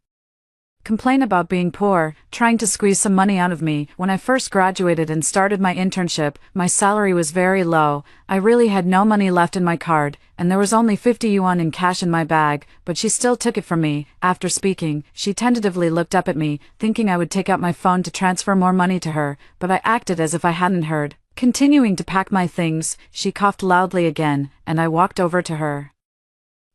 S1: complain about being poor, trying to squeeze some money out of me. When I first graduated and started my internship, my salary was very low. I really had no money left in my card, and there was only 50 yuan in cash in my bag, but she still took it from me. After speaking, she tentatively looked up at me, thinking I would take out my phone to transfer more money to her, but I acted as if I hadn't heard. Continuing to pack my things, she coughed loudly again, and I walked over to her.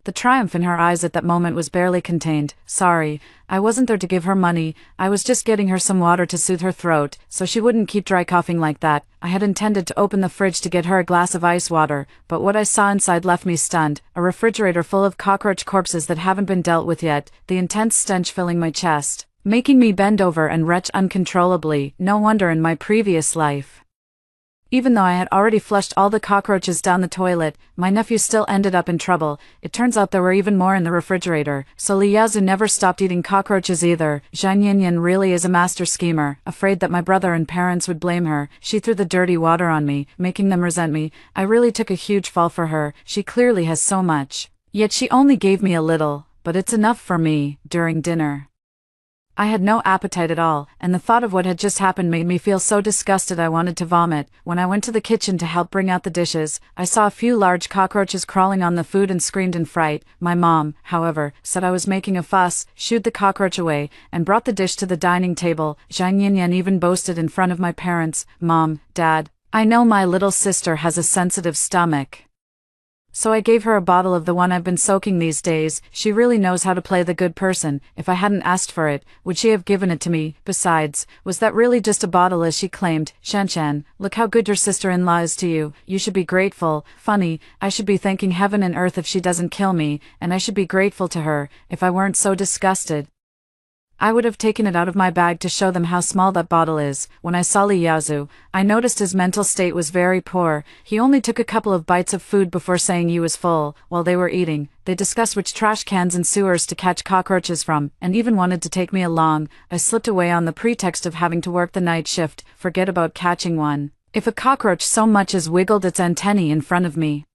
S1: The triumph in her eyes at that moment was barely contained. "Sorry, I wasn't there to give her money. I was just getting her some water to soothe her throat, so she wouldn't keep dry coughing like that." I had intended to open the fridge to get her a glass of ice water, but what I saw inside left me stunned. A refrigerator full of cockroach corpses that haven't been dealt with yet, the intense stench filling my chest, making me bend over and retch uncontrollably. No wonder in my previous life, even though I had already flushed all the cockroaches down the toilet, my nephew still ended up in trouble. It turns out there were even more in the refrigerator, so Li Yazu never stopped eating cockroaches either. Zhang Yinyan really is a master schemer. Afraid that my brother and parents would blame her, she threw the dirty water on me, making them resent me. I really took a huge fall for her. She clearly has so much. Yet she only gave me a little, but it's enough for me. During dinner, I had no appetite at all, and the thought of what had just happened made me feel so disgusted I wanted to vomit. When I went to the kitchen to help bring out the dishes, I saw a few large cockroaches crawling on the food and screamed in fright. My mom, however, said I was making a fuss, shooed the cockroach away, and brought the dish to the dining table. Zhang Yinyan even boasted in front of my parents, "Mom, Dad, I know my little sister has a sensitive stomach, so I gave her a bottle of the one I've been soaking these days. She really knows how to play the good person. If I hadn't asked for it, would she have given it to me? Besides, was that really just a bottle as she claimed? Shanshan, look how good your sister-in-law is to you. You should be grateful." Funny, I should be thanking heaven and earth if she doesn't kill me, and I should be grateful to her if I weren't so disgusted. I would have taken it out of my bag to show them how small that bottle is. When I saw Li Yazu, I noticed his mental state was very poor. He only took a couple of bites of food before saying he was full. While they were eating, they discussed which trash cans and sewers to catch cockroaches from, and even wanted to take me along. I slipped away on the pretext of having to work the night shift. Forget about catching one. If a cockroach so much as wiggled its antennae in front of me,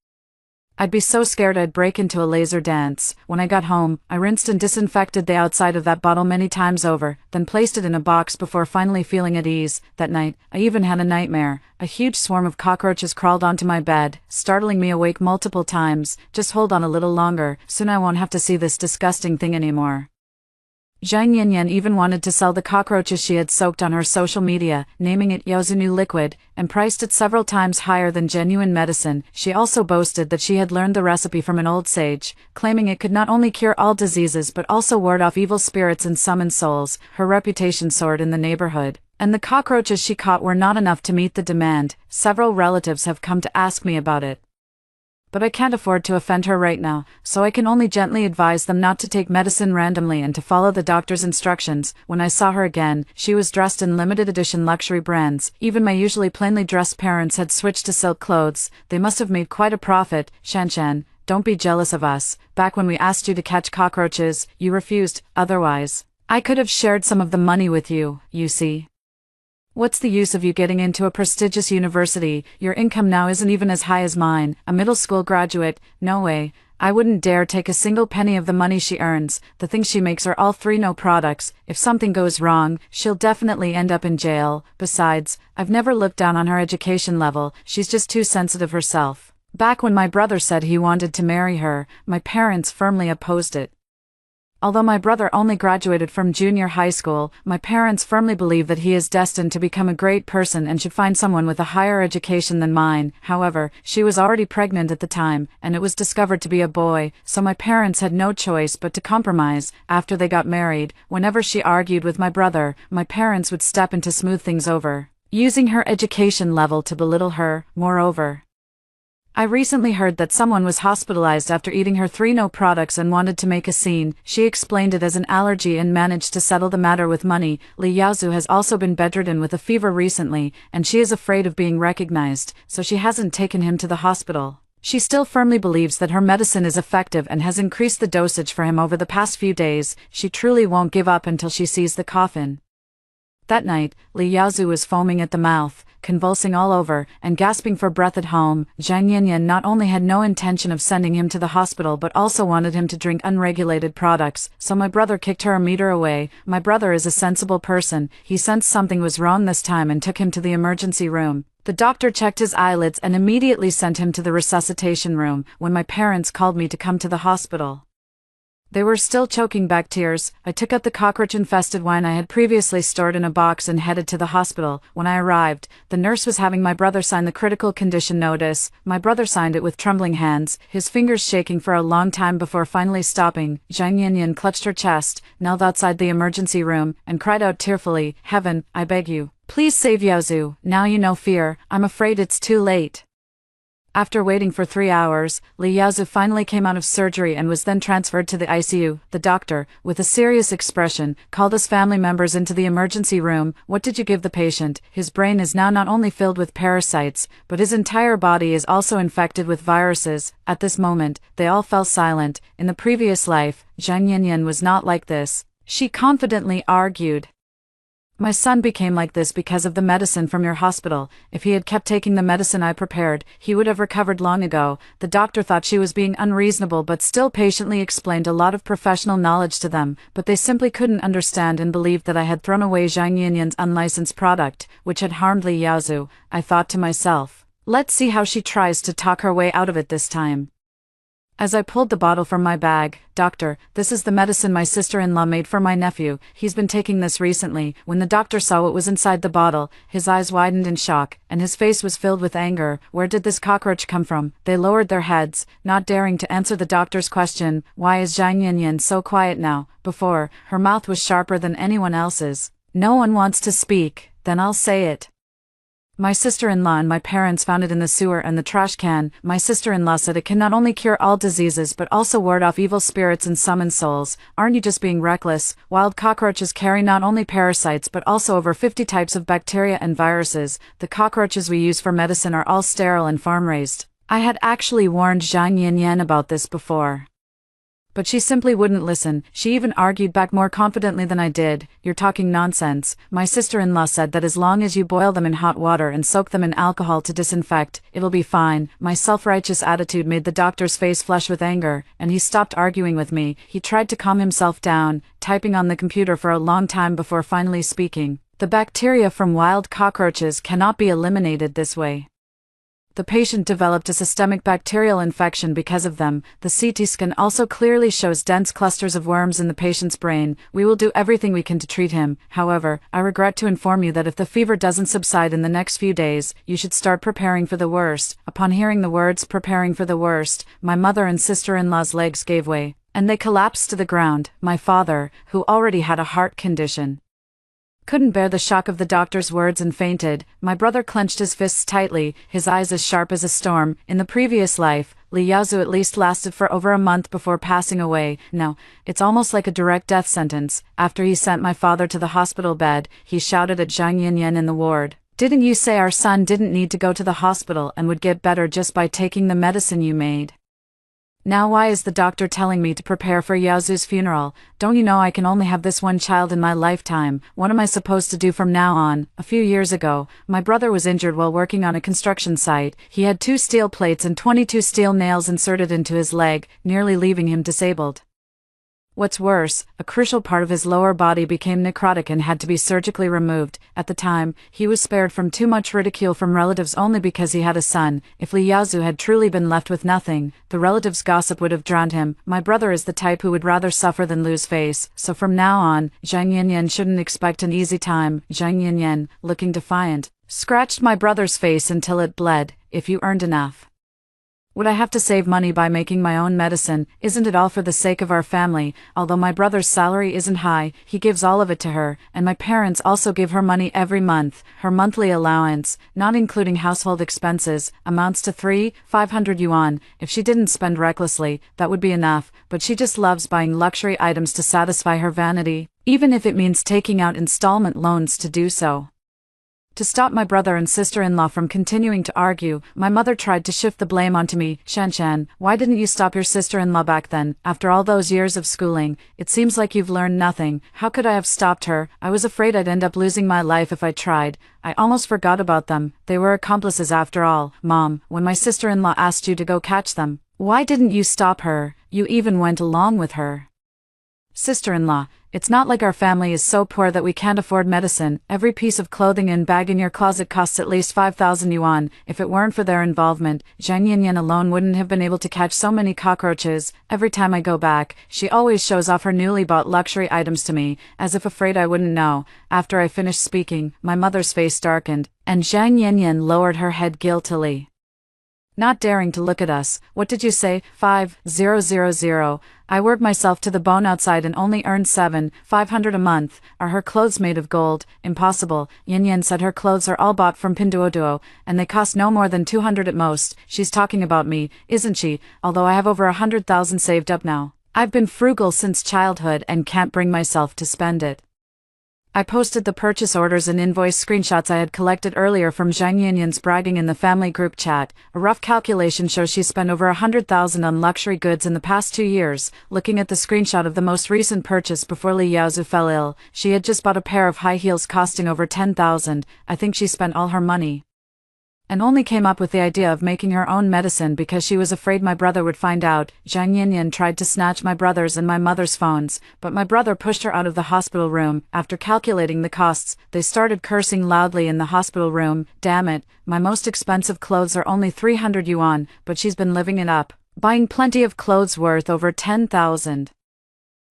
S1: I'd be so scared I'd break into a laser dance. When I got home, I rinsed and disinfected the outside of that bottle many times over, then placed it in a box before finally feeling at ease. That night, I even had a nightmare. A huge swarm of cockroaches crawled onto my bed, startling me awake multiple times. Just hold on a little longer, soon I won't have to see this disgusting thing anymore. Zhang Yinyan even wanted to sell the cockroaches she had soaked on her social media, naming it Yozunu liquid, and priced it several times higher than genuine medicine. She also boasted that she had learned the recipe from an old sage, claiming it could not only cure all diseases but also ward off evil spirits and summon souls. Her reputation soared in the neighborhood, and the cockroaches she caught were not enough to meet the demand. Several relatives have come to ask me about it, but I can't afford to offend her right now, so I can only gently advise them not to take medicine randomly and to follow the doctor's instructions. When I saw her again, she was dressed in limited edition luxury brands. Even my usually plainly dressed parents had switched to silk clothes. They must have made quite a profit. Shanshan, don't be jealous of us. Back when we asked you to catch cockroaches, you refused. Otherwise, I could have shared some of the money with you, you see. What's the use of you getting into a prestigious university? Your income now isn't even as high as mine, a middle school graduate. No way. I wouldn't dare take a single penny of the money she earns. The things she makes are all 3-no products. If something goes wrong, she'll definitely end up in jail. Besides, I've never looked down on her education level. She's just too sensitive herself. Back when my brother said he wanted to marry her, my parents firmly opposed it. Although my brother only graduated from junior high school, my parents firmly believe that he is destined to become a great person and should find someone with a higher education than mine. However, she was already pregnant at the time, and it was discovered to be a boy, so my parents had no choice but to compromise. After they got married, whenever she argued with my brother, my parents would step in to smooth things over, using her education level to belittle her. Moreover, I recently heard that someone was hospitalized after eating her 3-No products and wanted to make a scene. She explained it as an allergy and managed to settle the matter with money. Li Yaozu has also been bedridden with a fever recently, and she is afraid of being recognized, so she hasn't taken him to the hospital. She still firmly believes that her medicine is effective and has increased the dosage for him over the past few days. She truly won't give up until she sees the coffin. That night, Li Yaozu was foaming at the mouth, convulsing all over, and gasping for breath at home. Zhang Yanyan not only had no intention of sending him to the hospital but also wanted him to drink unregulated products, so my brother kicked her a meter away. My brother is a sensible person. He sensed something was wrong this time and took him to the emergency room. The doctor checked his eyelids and immediately sent him to the resuscitation room. When my parents called me to come to the hospital, they were still choking back tears. I took out the cockroach-infested wine I had previously stored in a box and headed to the hospital. When I arrived, the nurse was having my brother sign the critical condition notice. My brother signed it with trembling hands, his fingers shaking for a long time before finally stopping. Zhang Yanyan clutched her chest, knelt outside the emergency room, and cried out tearfully, "Heaven, I beg you, please save Yaozu. Now you know fear. I'm afraid it's too late." After waiting for 3 hours, Li Yaozu finally came out of surgery and was then transferred to the ICU. The doctor, with a serious expression, called his family members into the emergency room. "What did you give the patient? His brain is now not only filled with parasites, but his entire body is also infected with viruses." At this moment, they all fell silent. In the previous life, Zhang Yanyan was not like this. She confidently argued, "My son became like this because of the medicine from your hospital. If he had kept taking the medicine I prepared, he would have recovered long ago." The doctor thought she was being unreasonable but still patiently explained a lot of professional knowledge to them, but they simply couldn't understand and believed that I had thrown away Zhang Yanyan's unlicensed product, which had harmed Li Yaozu. I thought to myself, let's see how she tries to talk her way out of it this time. As I pulled the bottle from my bag, "Doctor, this is the medicine my sister-in-law made for my nephew. He's been taking this recently." When the doctor saw what was inside the bottle, his eyes widened in shock, and his face was filled with anger. Where did this cockroach come from? They lowered their heads, not daring to answer the doctor's question. Why is Zhang Yanyan so quiet now? Before, her mouth was sharper than anyone else's. No one wants to speak, then I'll say it. My sister-in-law and my parents found it in the sewer and the trash can. My sister-in-law said it can not only cure all diseases but also ward off evil spirits and summon souls. Aren't you just being reckless? Wild cockroaches carry not only parasites but also over 50 types of bacteria and viruses. The cockroaches we use for medicine are all sterile and farm-raised. I had actually warned Zhang Yanyan about this before, but she simply wouldn't listen. She even argued back more confidently than I did. "You're talking nonsense." My sister-in-law said that as long as you boil them in hot water and soak them in alcohol to disinfect, it'll be fine. My self-righteous attitude made the doctor's face flush with anger, and he stopped arguing with me. He tried to calm himself down, typing on the computer for a long time before finally speaking. "The bacteria from wild cockroaches cannot be eliminated this way. The patient developed a systemic bacterial infection because of them. The CT scan also clearly shows dense clusters of worms in the patient's brain. We will do everything we can to treat him. However, I regret to inform you that if the fever doesn't subside in the next few days, you should start preparing for the worst." Upon hearing the words "preparing for the worst," my mother and sister-in-law's legs gave way, and they collapsed to the ground. My father, who already had a heart condition, couldn't bear the shock of the doctor's words and fainted. My brother clenched his fists tightly, his eyes as sharp as a storm. In the previous life, Li Yaozu at least lasted for over a month before passing away. Now, it's almost like a direct death sentence. After he sent my father to the hospital bed, he shouted at Zhang Yanyan in the ward, "Didn't you say our son didn't need to go to the hospital and would get better just by taking the medicine you made? Now why is the doctor telling me to prepare for Yaozu's funeral? Don't you know I can only have this one child in my lifetime? What am I supposed to do from now on?" A few years ago, my brother was injured while working on a construction site. He had 2 steel plates and 22 steel nails inserted into his leg, nearly leaving him disabled. What's worse, a crucial part of his lower body became necrotic and had to be surgically removed. At the time, he was spared from too much ridicule from relatives only because he had a son. If Li Yaozu had truly been left with nothing, the relatives' gossip would have drowned him. My brother is the type who would rather suffer than lose face, so from now on, Zhang Yanyan shouldn't expect an easy time. Zhang Yanyan, looking defiant, scratched my brother's face until it bled. If you earned enough. Would I have to save money by making my own medicine? Isn't it all for the sake of our family? Although my brother's salary isn't high, he gives all of it to her, and my parents also give her money every month. Her monthly allowance, not including household expenses, amounts to 500 yuan. If she didn't spend recklessly, that would be enough, but she just loves buying luxury items to satisfy her vanity, even if it means taking out installment loans to do so. To stop my brother and sister-in-law from continuing to argue, my mother tried to shift the blame onto me. Shanshan, why didn't you stop your sister-in-law back then? After all those years of schooling, it seems like you've learned nothing. How could I have stopped her? I was afraid I'd end up losing my life if I tried. I almost forgot about them. They were accomplices after all. Mom, when my sister-in-law asked you to go catch them, why didn't you stop her? You even went along with her. Sister-in-law, it's not like our family is so poor that we can't afford medicine. Every piece of clothing and bag in your closet costs at least 5,000 yuan. If it weren't for their involvement, Zhang Yanyan alone wouldn't have been able to catch so many cockroaches. Every time I go back, she always shows off her newly bought luxury items to me, as if afraid I wouldn't know. After I finished speaking, my mother's face darkened, and Zhang Yanyan lowered her head guiltily. Not daring to look at us. What did you say? 5,000. I work myself to the bone outside and only earn 7,500 a month. Are her clothes made of gold? Impossible. Yanyan said her clothes are all bought from Pinduoduo, and they cost no more than 200 at most. She's talking about me, isn't she? Although I have over 100,000 saved up now. I've been frugal since childhood and can't bring myself to spend it. I posted the purchase orders and invoice screenshots I had collected earlier from Zhang Yanyan's bragging in the family group chat. A rough calculation shows she spent over 100,000 on luxury goods in the past 2 years. Looking at the screenshot of the most recent purchase before Li Yaozu fell ill, she had just bought a pair of high heels costing over 10,000. I think she spent all her money. And only came up with the idea of making her own medicine because she was afraid my brother would find out. Zhang Yanyan tried to snatch my brother's and my mother's phones, but my brother pushed her out of the hospital room. After calculating the costs, they started cursing loudly in the hospital room. Damn it, my most expensive clothes are only 300 yuan, but she's been living it up, buying plenty of clothes worth over 10,000.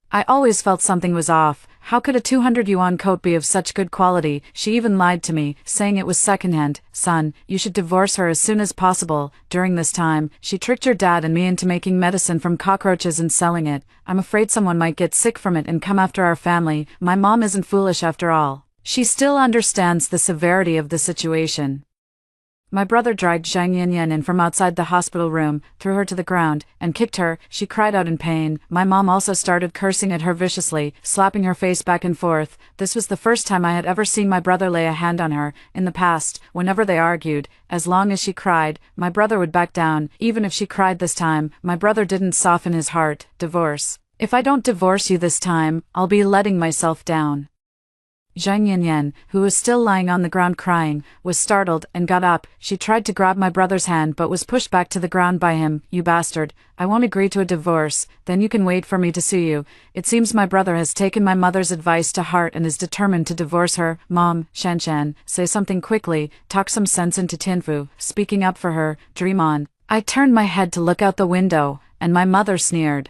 S1: I always felt something was off. How could a 200 yuan coat be of such good quality? She even lied to me, saying it was secondhand. Son, you should divorce her as soon as possible. During this time, she tricked your dad and me into making medicine from cockroaches and selling it. I'm afraid someone might get sick from it and come after our family. My mom isn't foolish after all. She still understands the severity of the situation. My brother dragged Zhang Yanyan in from outside the hospital room, threw her to the ground, and kicked her. She cried out in pain. My mom also started cursing at her viciously, slapping her face back and forth. This was the first time I had ever seen my brother lay a hand on her. In the past, whenever they argued, as long as she cried, my brother would back down. Even if she cried this time, my brother didn't soften his heart. Divorce. If I don't divorce you this time, I'll be letting myself down. Zhang Yanyan, who was still lying on the ground crying, was startled and got up. She tried to grab my brother's hand but was pushed back to the ground by him. You bastard, I won't agree to a divorce, then you can wait for me to sue you. It seems my brother has taken my mother's advice to heart and is determined to divorce her. Mom, Shanshan, say something quickly, talk some sense into Tinfu. Speaking up for her, dream on. I turned my head to look out the window, and my mother sneered.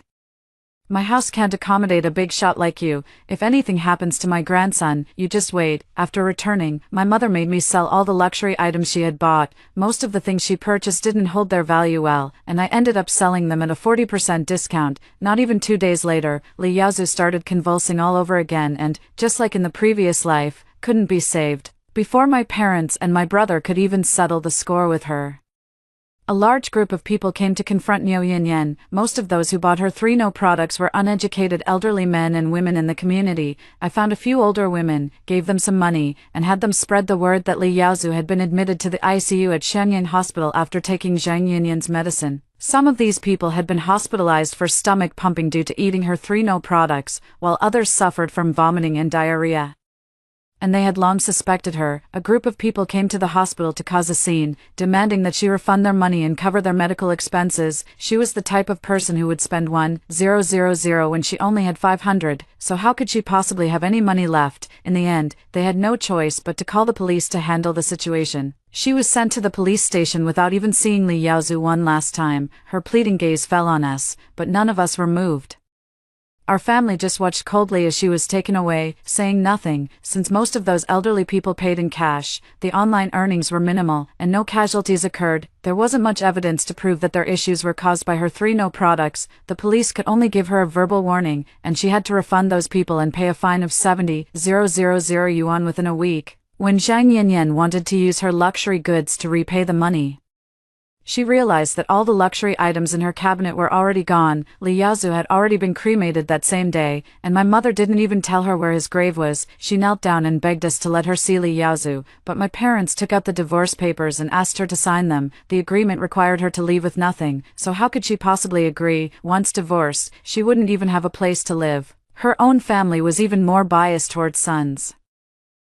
S1: My house can't accommodate a big shot like you. If anything happens to my grandson, you just wait. After returning, my mother made me sell all the luxury items she had bought. Most of the things she purchased didn't hold their value well, and I ended up selling them at a 40% discount. Not even 2 days later, Li Yaozu started convulsing all over again and, just like in the previous life, couldn't be saved. Before my parents and my brother could even settle the score with her. A large group of people came to confront Niu Yanyan. Most of those who bought her 3 No products were uneducated elderly men and women in the community. I found a few older women, gave them some money, and had them spread the word that Li Yaozu had been admitted to the ICU at Shenyang Hospital after taking Zhang Yanyan's medicine. Some of these people had been hospitalized for stomach pumping due to eating her 3 No products, while others suffered from vomiting and diarrhea. and they had long suspected her. A group of people came to the hospital to cause a scene, demanding that she refund their money and cover their medical expenses. She was the type of person who would spend 1,000 when she only had 500, so how could she possibly have any money left? In the end, they had no choice but to call the police to handle the situation. She was sent to the police station without even seeing Li Yaozu one last time. Her pleading gaze fell on us, but none of us were moved. Our family just watched coldly as she was taken away, saying nothing. Since most of those elderly people paid in cash, the online earnings were minimal, and no casualties occurred. There wasn't much evidence to prove that their issues were caused by her 3 no products. The police could only give her a verbal warning, and she had to refund those people and pay a fine of 70,000 yuan within a week. When Zhang Yanyan wanted to use her luxury goods to repay the money, she realized that all the luxury items in her cabinet were already gone. Li Yaozu had already been cremated that same day, and my mother didn't even tell her where his grave was. She knelt down and begged us to let her see Li Yaozu, but my parents took out the divorce papers and asked her to sign them. The agreement required her to leave with nothing, so how could she possibly agree? Once divorced, she wouldn't even have a place to live. Her own family was even more biased towards sons.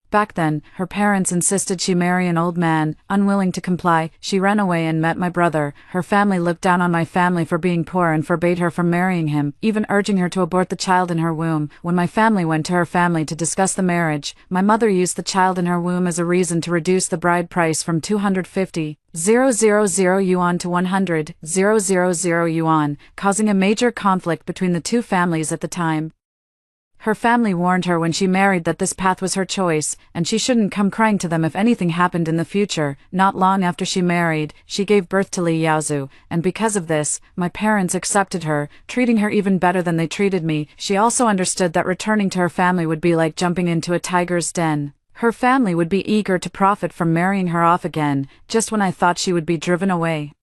S1: Back then, her parents insisted she marry an old man. Unwilling to comply, she ran away and met my brother. Her family looked down on my family for being poor and forbade her from marrying him, even urging her to abort the child in her womb. When my family went to her family to discuss the marriage, my mother used the child in her womb as a reason to reduce the bride price from 250,000 yuan to 100,000 yuan, causing a major conflict between the two families at the time. Her family warned her when she married that this path was her choice, and she shouldn't come crying to them if anything happened in the future. Not long after she married, she gave birth to Li Yaozu, and because of this, my parents accepted her, treating her even better than they treated me. She also understood that returning to her family would be like jumping into a tiger's den. Her family would be eager to profit from marrying her off again, just when I thought she would be driven away.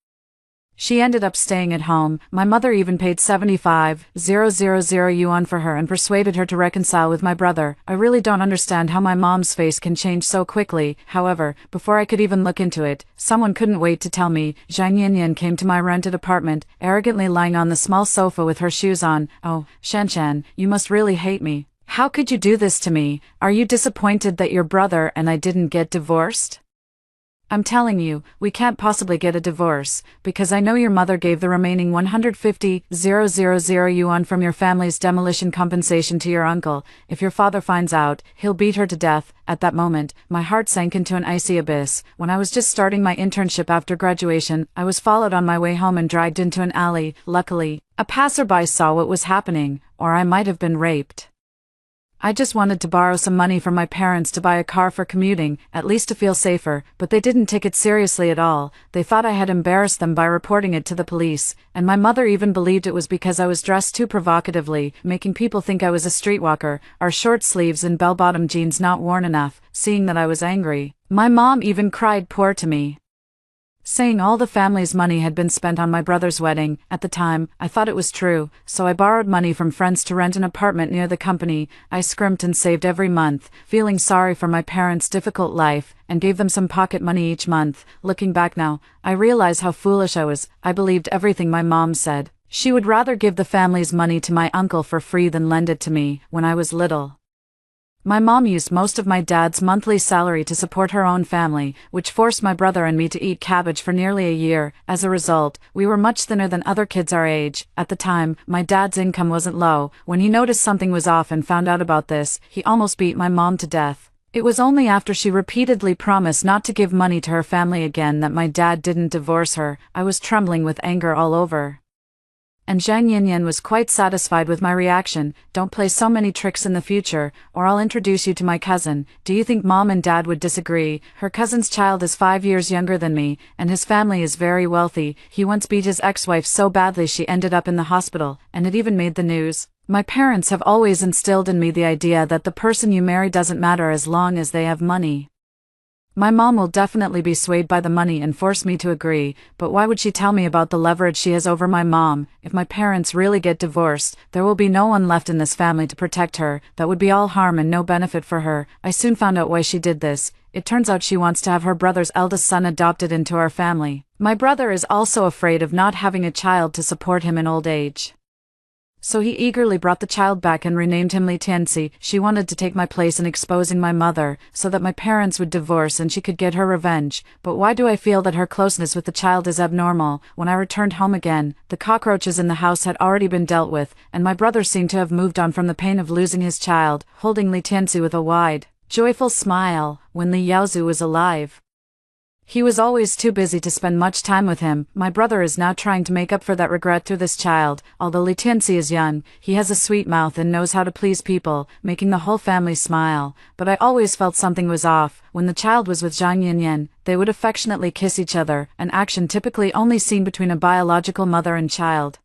S1: She ended up staying at home. My mother even paid 75,000 yuan for her and persuaded her to reconcile with my brother. I really don't understand how my mom's face can change so quickly. However, before I could even look into it, someone couldn't wait to tell me. Zhang Yanyan came to my rented apartment, arrogantly lying on the small sofa with her shoes on. Oh, Shanshan, you must really hate me. How could you do this to me? Are you disappointed that your brother and I didn't get divorced? I'm telling you, we can't possibly get a divorce, because I know your mother gave the remaining 150,000 yuan from your family's demolition compensation to your uncle. If your father finds out, he'll beat her to death. At that moment, my heart sank into an icy abyss. When I was just starting my internship after graduation, I was followed on my way home and dragged into an alley. Luckily, a passerby saw what was happening, or I might have been raped. I just wanted to borrow some money from my parents to buy a car for commuting, at least to feel safer, but they didn't take it seriously at all. They thought I had embarrassed them by reporting it to the police, and my mother even believed it was because I was dressed too provocatively, making people think I was a streetwalker. Our short sleeves and bell-bottom jeans not worn enough, seeing that I was angry. My mom even cried poor to me, saying all the family's money had been spent on my brother's wedding. At the time, I thought it was true, so I borrowed money from friends to rent an apartment near the company. I scrimped and saved every month, feeling sorry for my parents' difficult life, and gave them some pocket money each month. Looking back now, I realize how foolish I was. I believed everything my mom said. She would rather give the family's money to my uncle for free than lend it to me when I was little. My mom used most of my dad's monthly salary to support her own family, which forced my brother and me to eat cabbage for nearly a year. As a result, we were much thinner than other kids our age. At the time, my dad's income wasn't low. When he noticed something was off and found out about this, he almost beat my mom to death. It was only after she repeatedly promised not to give money to her family again that my dad didn't divorce her. I was trembling with anger all over. And Zhang Yanyan was quite satisfied with my reaction. Don't play so many tricks in the future, or I'll introduce you to my cousin. Do you think mom and dad would disagree? Her cousin's child is 5 years younger than me, and his family is very wealthy. He once beat his ex-wife so badly she ended up in the hospital, and it even made the news. My parents have always instilled in me the idea that the person you marry doesn't matter as long as they have money. My mom will definitely be swayed by the money and force me to agree, but why would she tell me about the leverage she has over my mom? If my parents really get divorced, there will be no one left in this family to protect her. That would be all harm and no benefit for her. I soon found out why she did this. It turns out she wants to have her brother's eldest son adopted into our family. My brother is also afraid of not having a child to support him in old age. So he eagerly brought the child back and renamed him Li Tianxi. She wanted to take my place in exposing my mother, so that my parents would divorce and she could get her revenge. But why do I feel that her closeness with the child is abnormal? When I returned home again, the cockroaches in the house had already been dealt with, and my brother seemed to have moved on from the pain of losing his child, holding Li Tianxi with a wide, joyful smile, when Li Yaozu was alive. He was always too busy to spend much time with him. My brother is now trying to make up for that regret through this child. Although Li Tianxi is young, he has a sweet mouth and knows how to please people, making the whole family smile. But I always felt something was off. When the child was with Zhang Yanyan, they would affectionately kiss each other, an action typically only seen between a biological mother and child.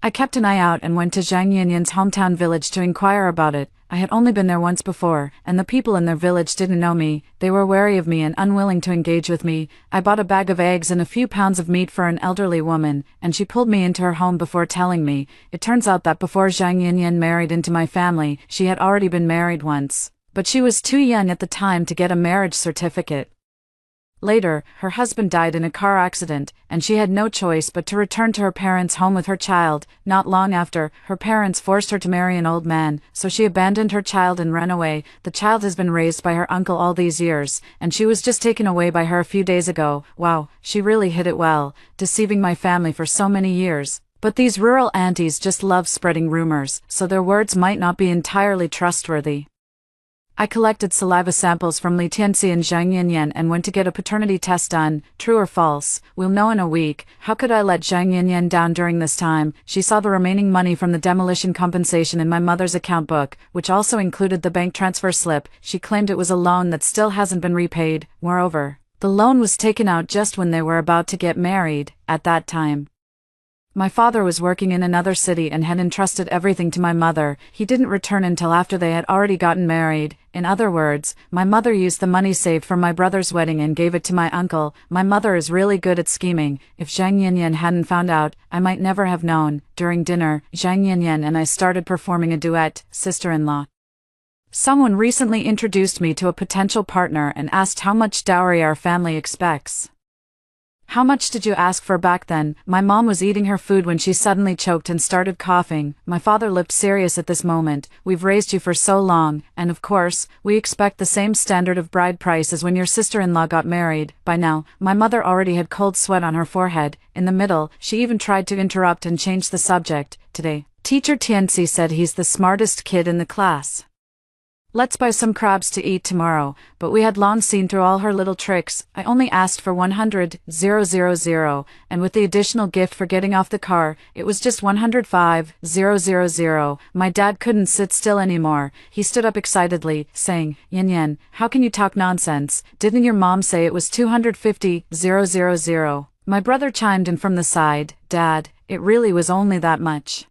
S1: I kept an eye out and went to Zhang Yanyan's hometown village to inquire about it. I had only been there once before, and the people in their village didn't know me. They were wary of me and unwilling to engage with me. I bought a bag of eggs and a few pounds of meat for an elderly woman, and she pulled me into her home before telling me. It turns out that before Zhang Yanyan married into my family, she had already been married once. But she was too young at the time to get a marriage certificate. Later, her husband died in a car accident, and she had no choice but to return to her parents' home with her child. Not long after, her parents forced her to marry an old man, so she abandoned her child and ran away. The child has been raised by her uncle all these years, and she was just taken away by her a few days ago. Wow, she really hid it well, deceiving my family for so many years. But these rural aunties just love spreading rumors, so their words might not be entirely trustworthy. I collected saliva samples from Li Tianxi and Zhang Yanyan and went to get a paternity test done. True or false? We'll know in a week. How could I let Zhang Yanyan down during this time? She saw the remaining money from the demolition compensation in my mother's account book, which also included the bank transfer slip. She claimed it was a loan that still hasn't been repaid. Moreover, the loan was taken out just when they were about to get married. At that time, my father was working in another city and had entrusted everything to my mother. He didn't return until after they had already gotten married. In other words, my mother used the money saved from my brother's wedding and gave it to my uncle. My mother is really good at scheming. If Zhang Yanyan hadn't found out, I might never have known. During dinner, Zhang Yanyan and I started performing a duet, sister-in-law. Someone recently introduced me to a potential partner and asked how much dowry our family expects. How much did you ask for back then? My mom was eating her food when she suddenly choked and started coughing. My father looked serious at this moment. We've raised you for so long, and of course, we expect the same standard of bride price as when your sister-in-law got married. By now, my mother already had cold sweat on her forehead. In the middle, she even tried to interrupt and change the subject. Today, Teacher Tianxi said he's the smartest kid in the class. Let's buy some crabs to eat tomorrow, but we had long seen through all her little tricks. I only asked for 100,000, and with the additional gift for getting off the car, it was just 105,000. My dad couldn't sit still anymore. He stood up excitedly, saying, Yan, how can you talk nonsense? Didn't your mom say it was 250,000? My brother chimed in from the side, Dad, it really was only that much.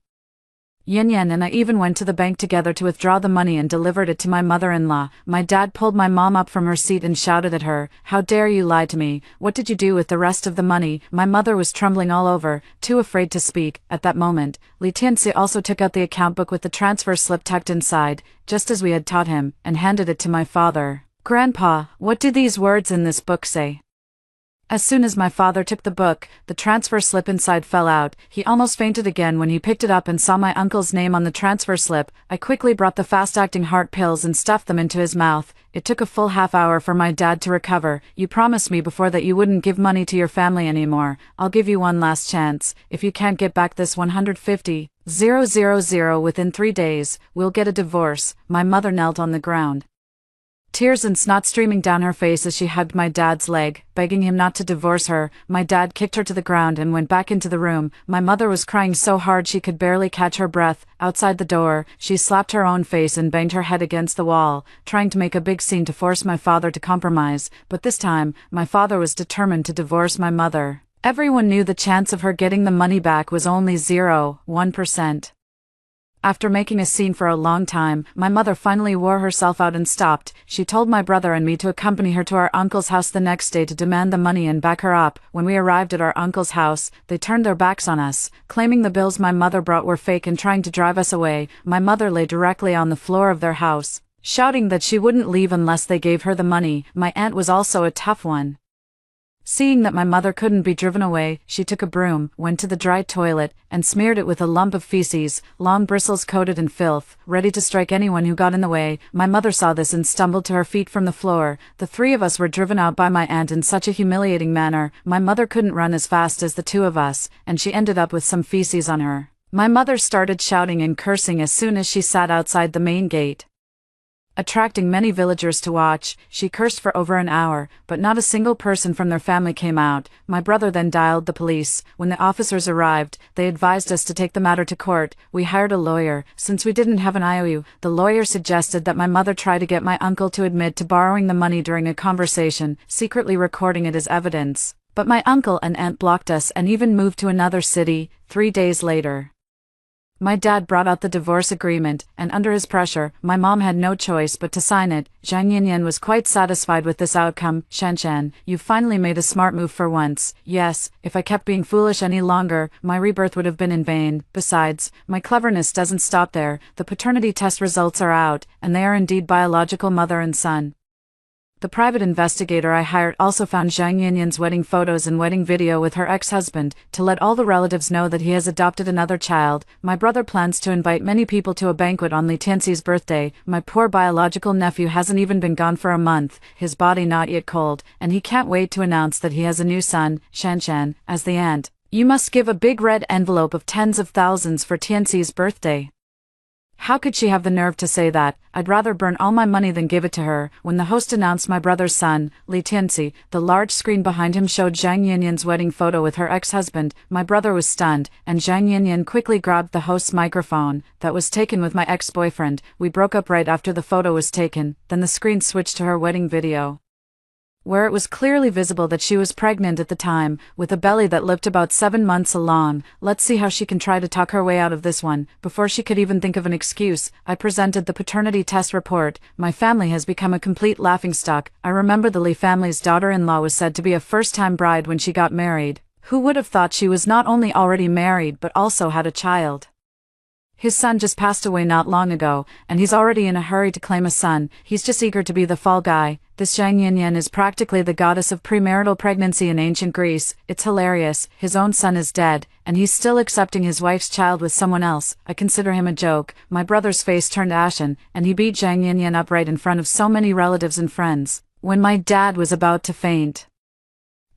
S1: Yan and I even went to the bank together to withdraw the money and delivered it to my mother-in-law. My dad pulled my mom up from her seat and shouted at her, How dare you lie to me? What did you do with the rest of the money? My mother was trembling all over, too afraid to speak. At that moment, Li Tianxi also took out the account book with the transfer slip tucked inside, just as we had taught him, and handed it to my father. Grandpa, what do these words in this book say? As soon as my father took the book, the transfer slip inside fell out. He almost fainted again when he picked it up and saw my uncle's name on the transfer slip. I quickly brought the fast-acting heart pills and stuffed them into his mouth. It took a full half-hour for my dad to recover. You promised me before that you wouldn't give money to your family anymore. I'll give you one last chance. If you can't get back this 150,000 within 3 days, we'll get a divorce. My mother knelt on the ground, tears and snot streaming down her face as she hugged my dad's leg, begging him not to divorce her. My dad kicked her to the ground and went back into the room. My mother was crying so hard she could barely catch her breath. Outside the door, she slapped her own face and banged her head against the wall, trying to make a big scene to force my father to compromise. But this time, my father was determined to divorce my mother. Everyone knew the chance of her getting the money back was only 0.1%. After making a scene for a long time, my mother finally wore herself out and stopped. She told my brother and me to accompany her to our uncle's house the next day to demand the money and back her up. When we arrived at our uncle's house, they turned their backs on us, claiming the bills my mother brought were fake and trying to drive us away. My mother lay directly on the floor of their house, shouting that she wouldn't leave unless they gave her the money. My aunt was also a tough one. Seeing that my mother couldn't be driven away, she took a broom, went to the dry toilet, and smeared it with a lump of feces, long bristles coated in filth, ready to strike anyone who got in the way. My mother saw this and stumbled to her feet from the floor. The three of us were driven out by my aunt in such a humiliating manner. My mother couldn't run as fast as the two of us, and she ended up with some feces on her. My mother started shouting and cursing as soon as she sat outside the main gate. Attracting many villagers to watch, she cursed for over an hour, but not a single person from their family came out. My brother then dialed the police. When the officers arrived, they advised us to take the matter to court. We hired a lawyer. Since we didn't have an IOU, the lawyer suggested that my mother try to get my uncle to admit to borrowing the money during a conversation, secretly recording it as evidence. But my uncle and aunt blocked us and even moved to another city. 3 days later, my dad brought out the divorce agreement, and under his pressure, my mom had no choice but to sign it. Zhang Yinyan was quite satisfied with this outcome. Shanshan, you've finally made a smart move for once. Yes, if I kept being foolish any longer, my rebirth would have been in vain. Besides, my cleverness doesn't stop there. The paternity test results are out, and they are indeed biological mother and son. The private investigator I hired also found Zhang Yinyan's wedding photos and wedding video with her ex-husband, to let all the relatives know that he has adopted another child. My brother plans to invite many people to a banquet on Li Tianxi's birthday. My poor biological nephew hasn't even been gone for a month, his body not yet cold, and he can't wait to announce that he has a new son. Shanshan, as the aunt, you must give a big red envelope of tens of thousands for Tianxi's birthday. How could she have the nerve to say that? I'd rather burn all my money than give it to her. When the host announced my brother's son, Li Tianxi, the large screen behind him showed Zhang Yinyan's wedding photo with her ex-husband. My brother was stunned, and Zhang Yinyan quickly grabbed the host's microphone. That was taken with my ex-boyfriend. We broke up right after the photo was taken. Then the screen switched to her wedding video, where it was clearly visible that she was pregnant at the time, with a belly that looked about 7 months along. Let's see how she can try to talk her way out of this one. Before she could even think of an excuse, I presented the paternity test report. My family has become a complete laughingstock. I remember the Li family's daughter-in-law was said to be a first-time bride when she got married. Who would have thought she was not only already married but also had a child? His son just passed away not long ago, and he's already in a hurry to claim a son. He's just eager to be the fall guy. This Zhang Yinyan is practically the goddess of premarital pregnancy in ancient Greece. It's hilarious. His own son is dead, and he's still accepting his wife's child with someone else. I consider him a joke. My brother's face turned ashen, and he beat Zhang Yinyan up right in front of so many relatives and friends. When my dad was about to faint,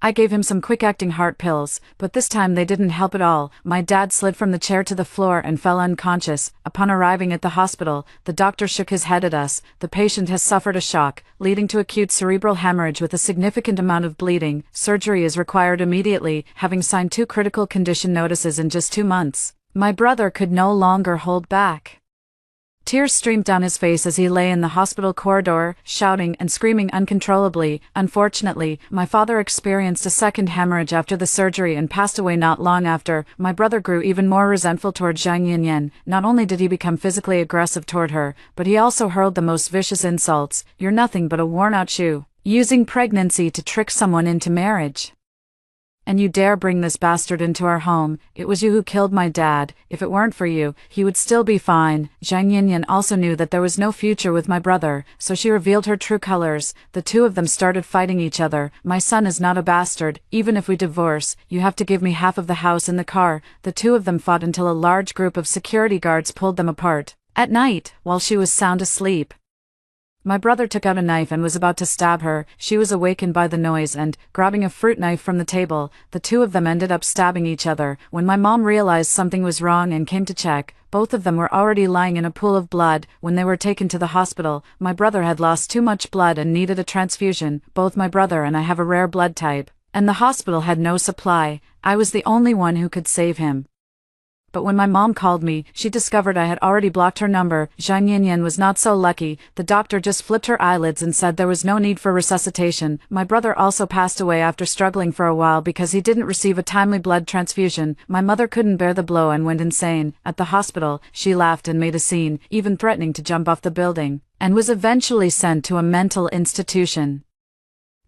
S1: I gave him some quick-acting heart pills, but this time they didn't help at all. My dad slid from the chair to the floor and fell unconscious. Upon arriving at the hospital, the doctor shook his head at us. The patient has suffered a shock, leading to acute cerebral hemorrhage with a significant amount of bleeding. Surgery is required immediately, having signed 2 critical condition notices in just 2 months. My brother could no longer hold back. Tears streamed down his face as he lay in the hospital corridor, shouting and screaming uncontrollably. Unfortunately, my father experienced a second hemorrhage after the surgery and passed away not long after. My brother grew even more resentful toward Zhang Yinyan. Not only did he become physically aggressive toward her, but he also hurled the most vicious insults. You're nothing but a worn-out shoe, using pregnancy to trick someone into marriage. And you dare bring this bastard into our home. It was you who killed my dad. If it weren't for you, he would still be fine. Zhang Yinyan also knew that there was no future with my brother, so she revealed her true colors. The two of them started fighting each other. My son is not a bastard. Even if we divorce, you have to give me half of the house and the car. The two of them fought until a large group of security guards pulled them apart. At night, while she was sound asleep, my brother took out a knife and was about to stab her. She was awakened by the noise and, grabbing a fruit knife from the table, the two of them ended up stabbing each other. When my mom realized something was wrong and came to check, both of them were already lying in a pool of blood. When they were taken to the hospital, my brother had lost too much blood and needed a transfusion. Both my brother and I have a rare blood type, and the hospital had no supply. I was the only one who could save him. But when my mom called me, she discovered I had already blocked her number. Zhang Yinyan was not so lucky. The doctor just flipped her eyelids and said there was no need for resuscitation. My brother also passed away after struggling for a while because he didn't receive a timely blood transfusion. My mother couldn't bear the blow and went insane. At the hospital, she laughed and made a scene, even threatening to jump off the building, and was eventually sent to a mental institution.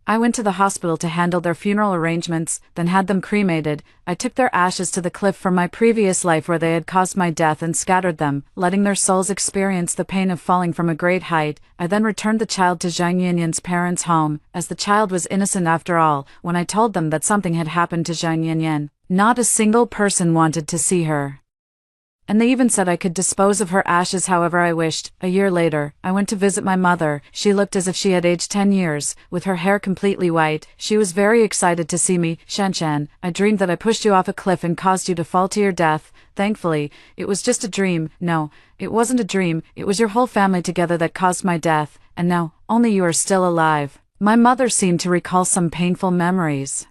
S1: I went to the hospital to handle their funeral arrangements, then had them cremated. I took their ashes to the cliff from my previous life where they had caused my death and scattered them, letting their souls experience the pain of falling from a great height. I then returned the child to Zhang Yanyan's parents' home, as the child was innocent after all. When I told them that something had happened to Zhang Yanyan, not a single person wanted to see her. And they even said I could dispose of her ashes however I wished. A year later, I went to visit my mother. She looked as if she had aged 10 years, with her hair completely white. She was very excited to see me. Shanshan, I dreamed that I pushed you off a cliff and caused you to fall to your death. Thankfully, it was just a dream. No, it wasn't a dream. It was your whole family together that caused my death. And now, only you are still alive. My mother seemed to recall some painful memories.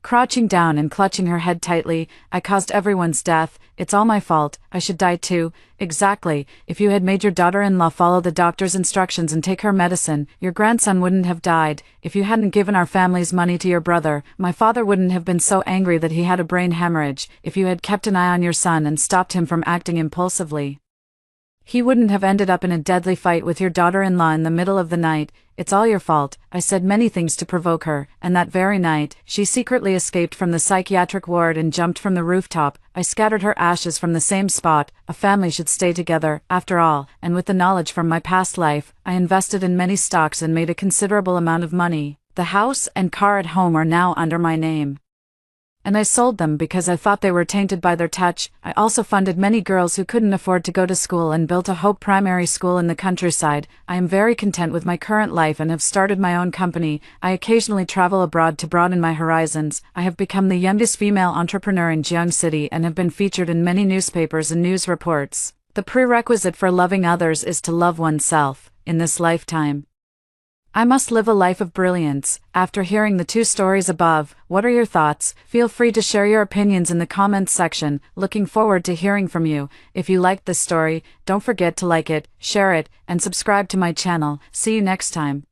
S1: Crouching down and clutching her head tightly, I caused everyone's death. It's all my fault. I should die too. Exactly. If you had made your daughter-in-law follow the doctor's instructions and take her medicine, your grandson wouldn't have died. If you hadn't given our family's money to your brother, my father wouldn't have been so angry that he had a brain hemorrhage. If you had kept an eye on your son and stopped him from acting impulsively, he wouldn't have ended up in a deadly fight with your daughter-in-law in the middle of the night. It's all your fault. I said many things to provoke her, and that very night, she secretly escaped from the psychiatric ward and jumped from the rooftop. I scattered her ashes from the same spot. A family should stay together, after all, and with the knowledge from my past life, I invested in many stocks and made a considerable amount of money. The house and car at home are now under my name. And I sold them because I thought they were tainted by their touch. I also funded many girls who couldn't afford to go to school and built a Hope Primary School in the countryside. I am very content with my current life and have started my own company. I occasionally travel abroad to broaden my horizons. I have become the youngest female entrepreneur in Jiang City and have been featured in many newspapers and news reports. The prerequisite for loving others is to love oneself, in this lifetime. I must live a life of brilliance. After hearing the 2 stories above, what are your thoughts? Feel free to share your opinions in the comments section. Looking forward to hearing from you. If you liked this story, don't forget to like it, share it, and subscribe to my channel. See you next time.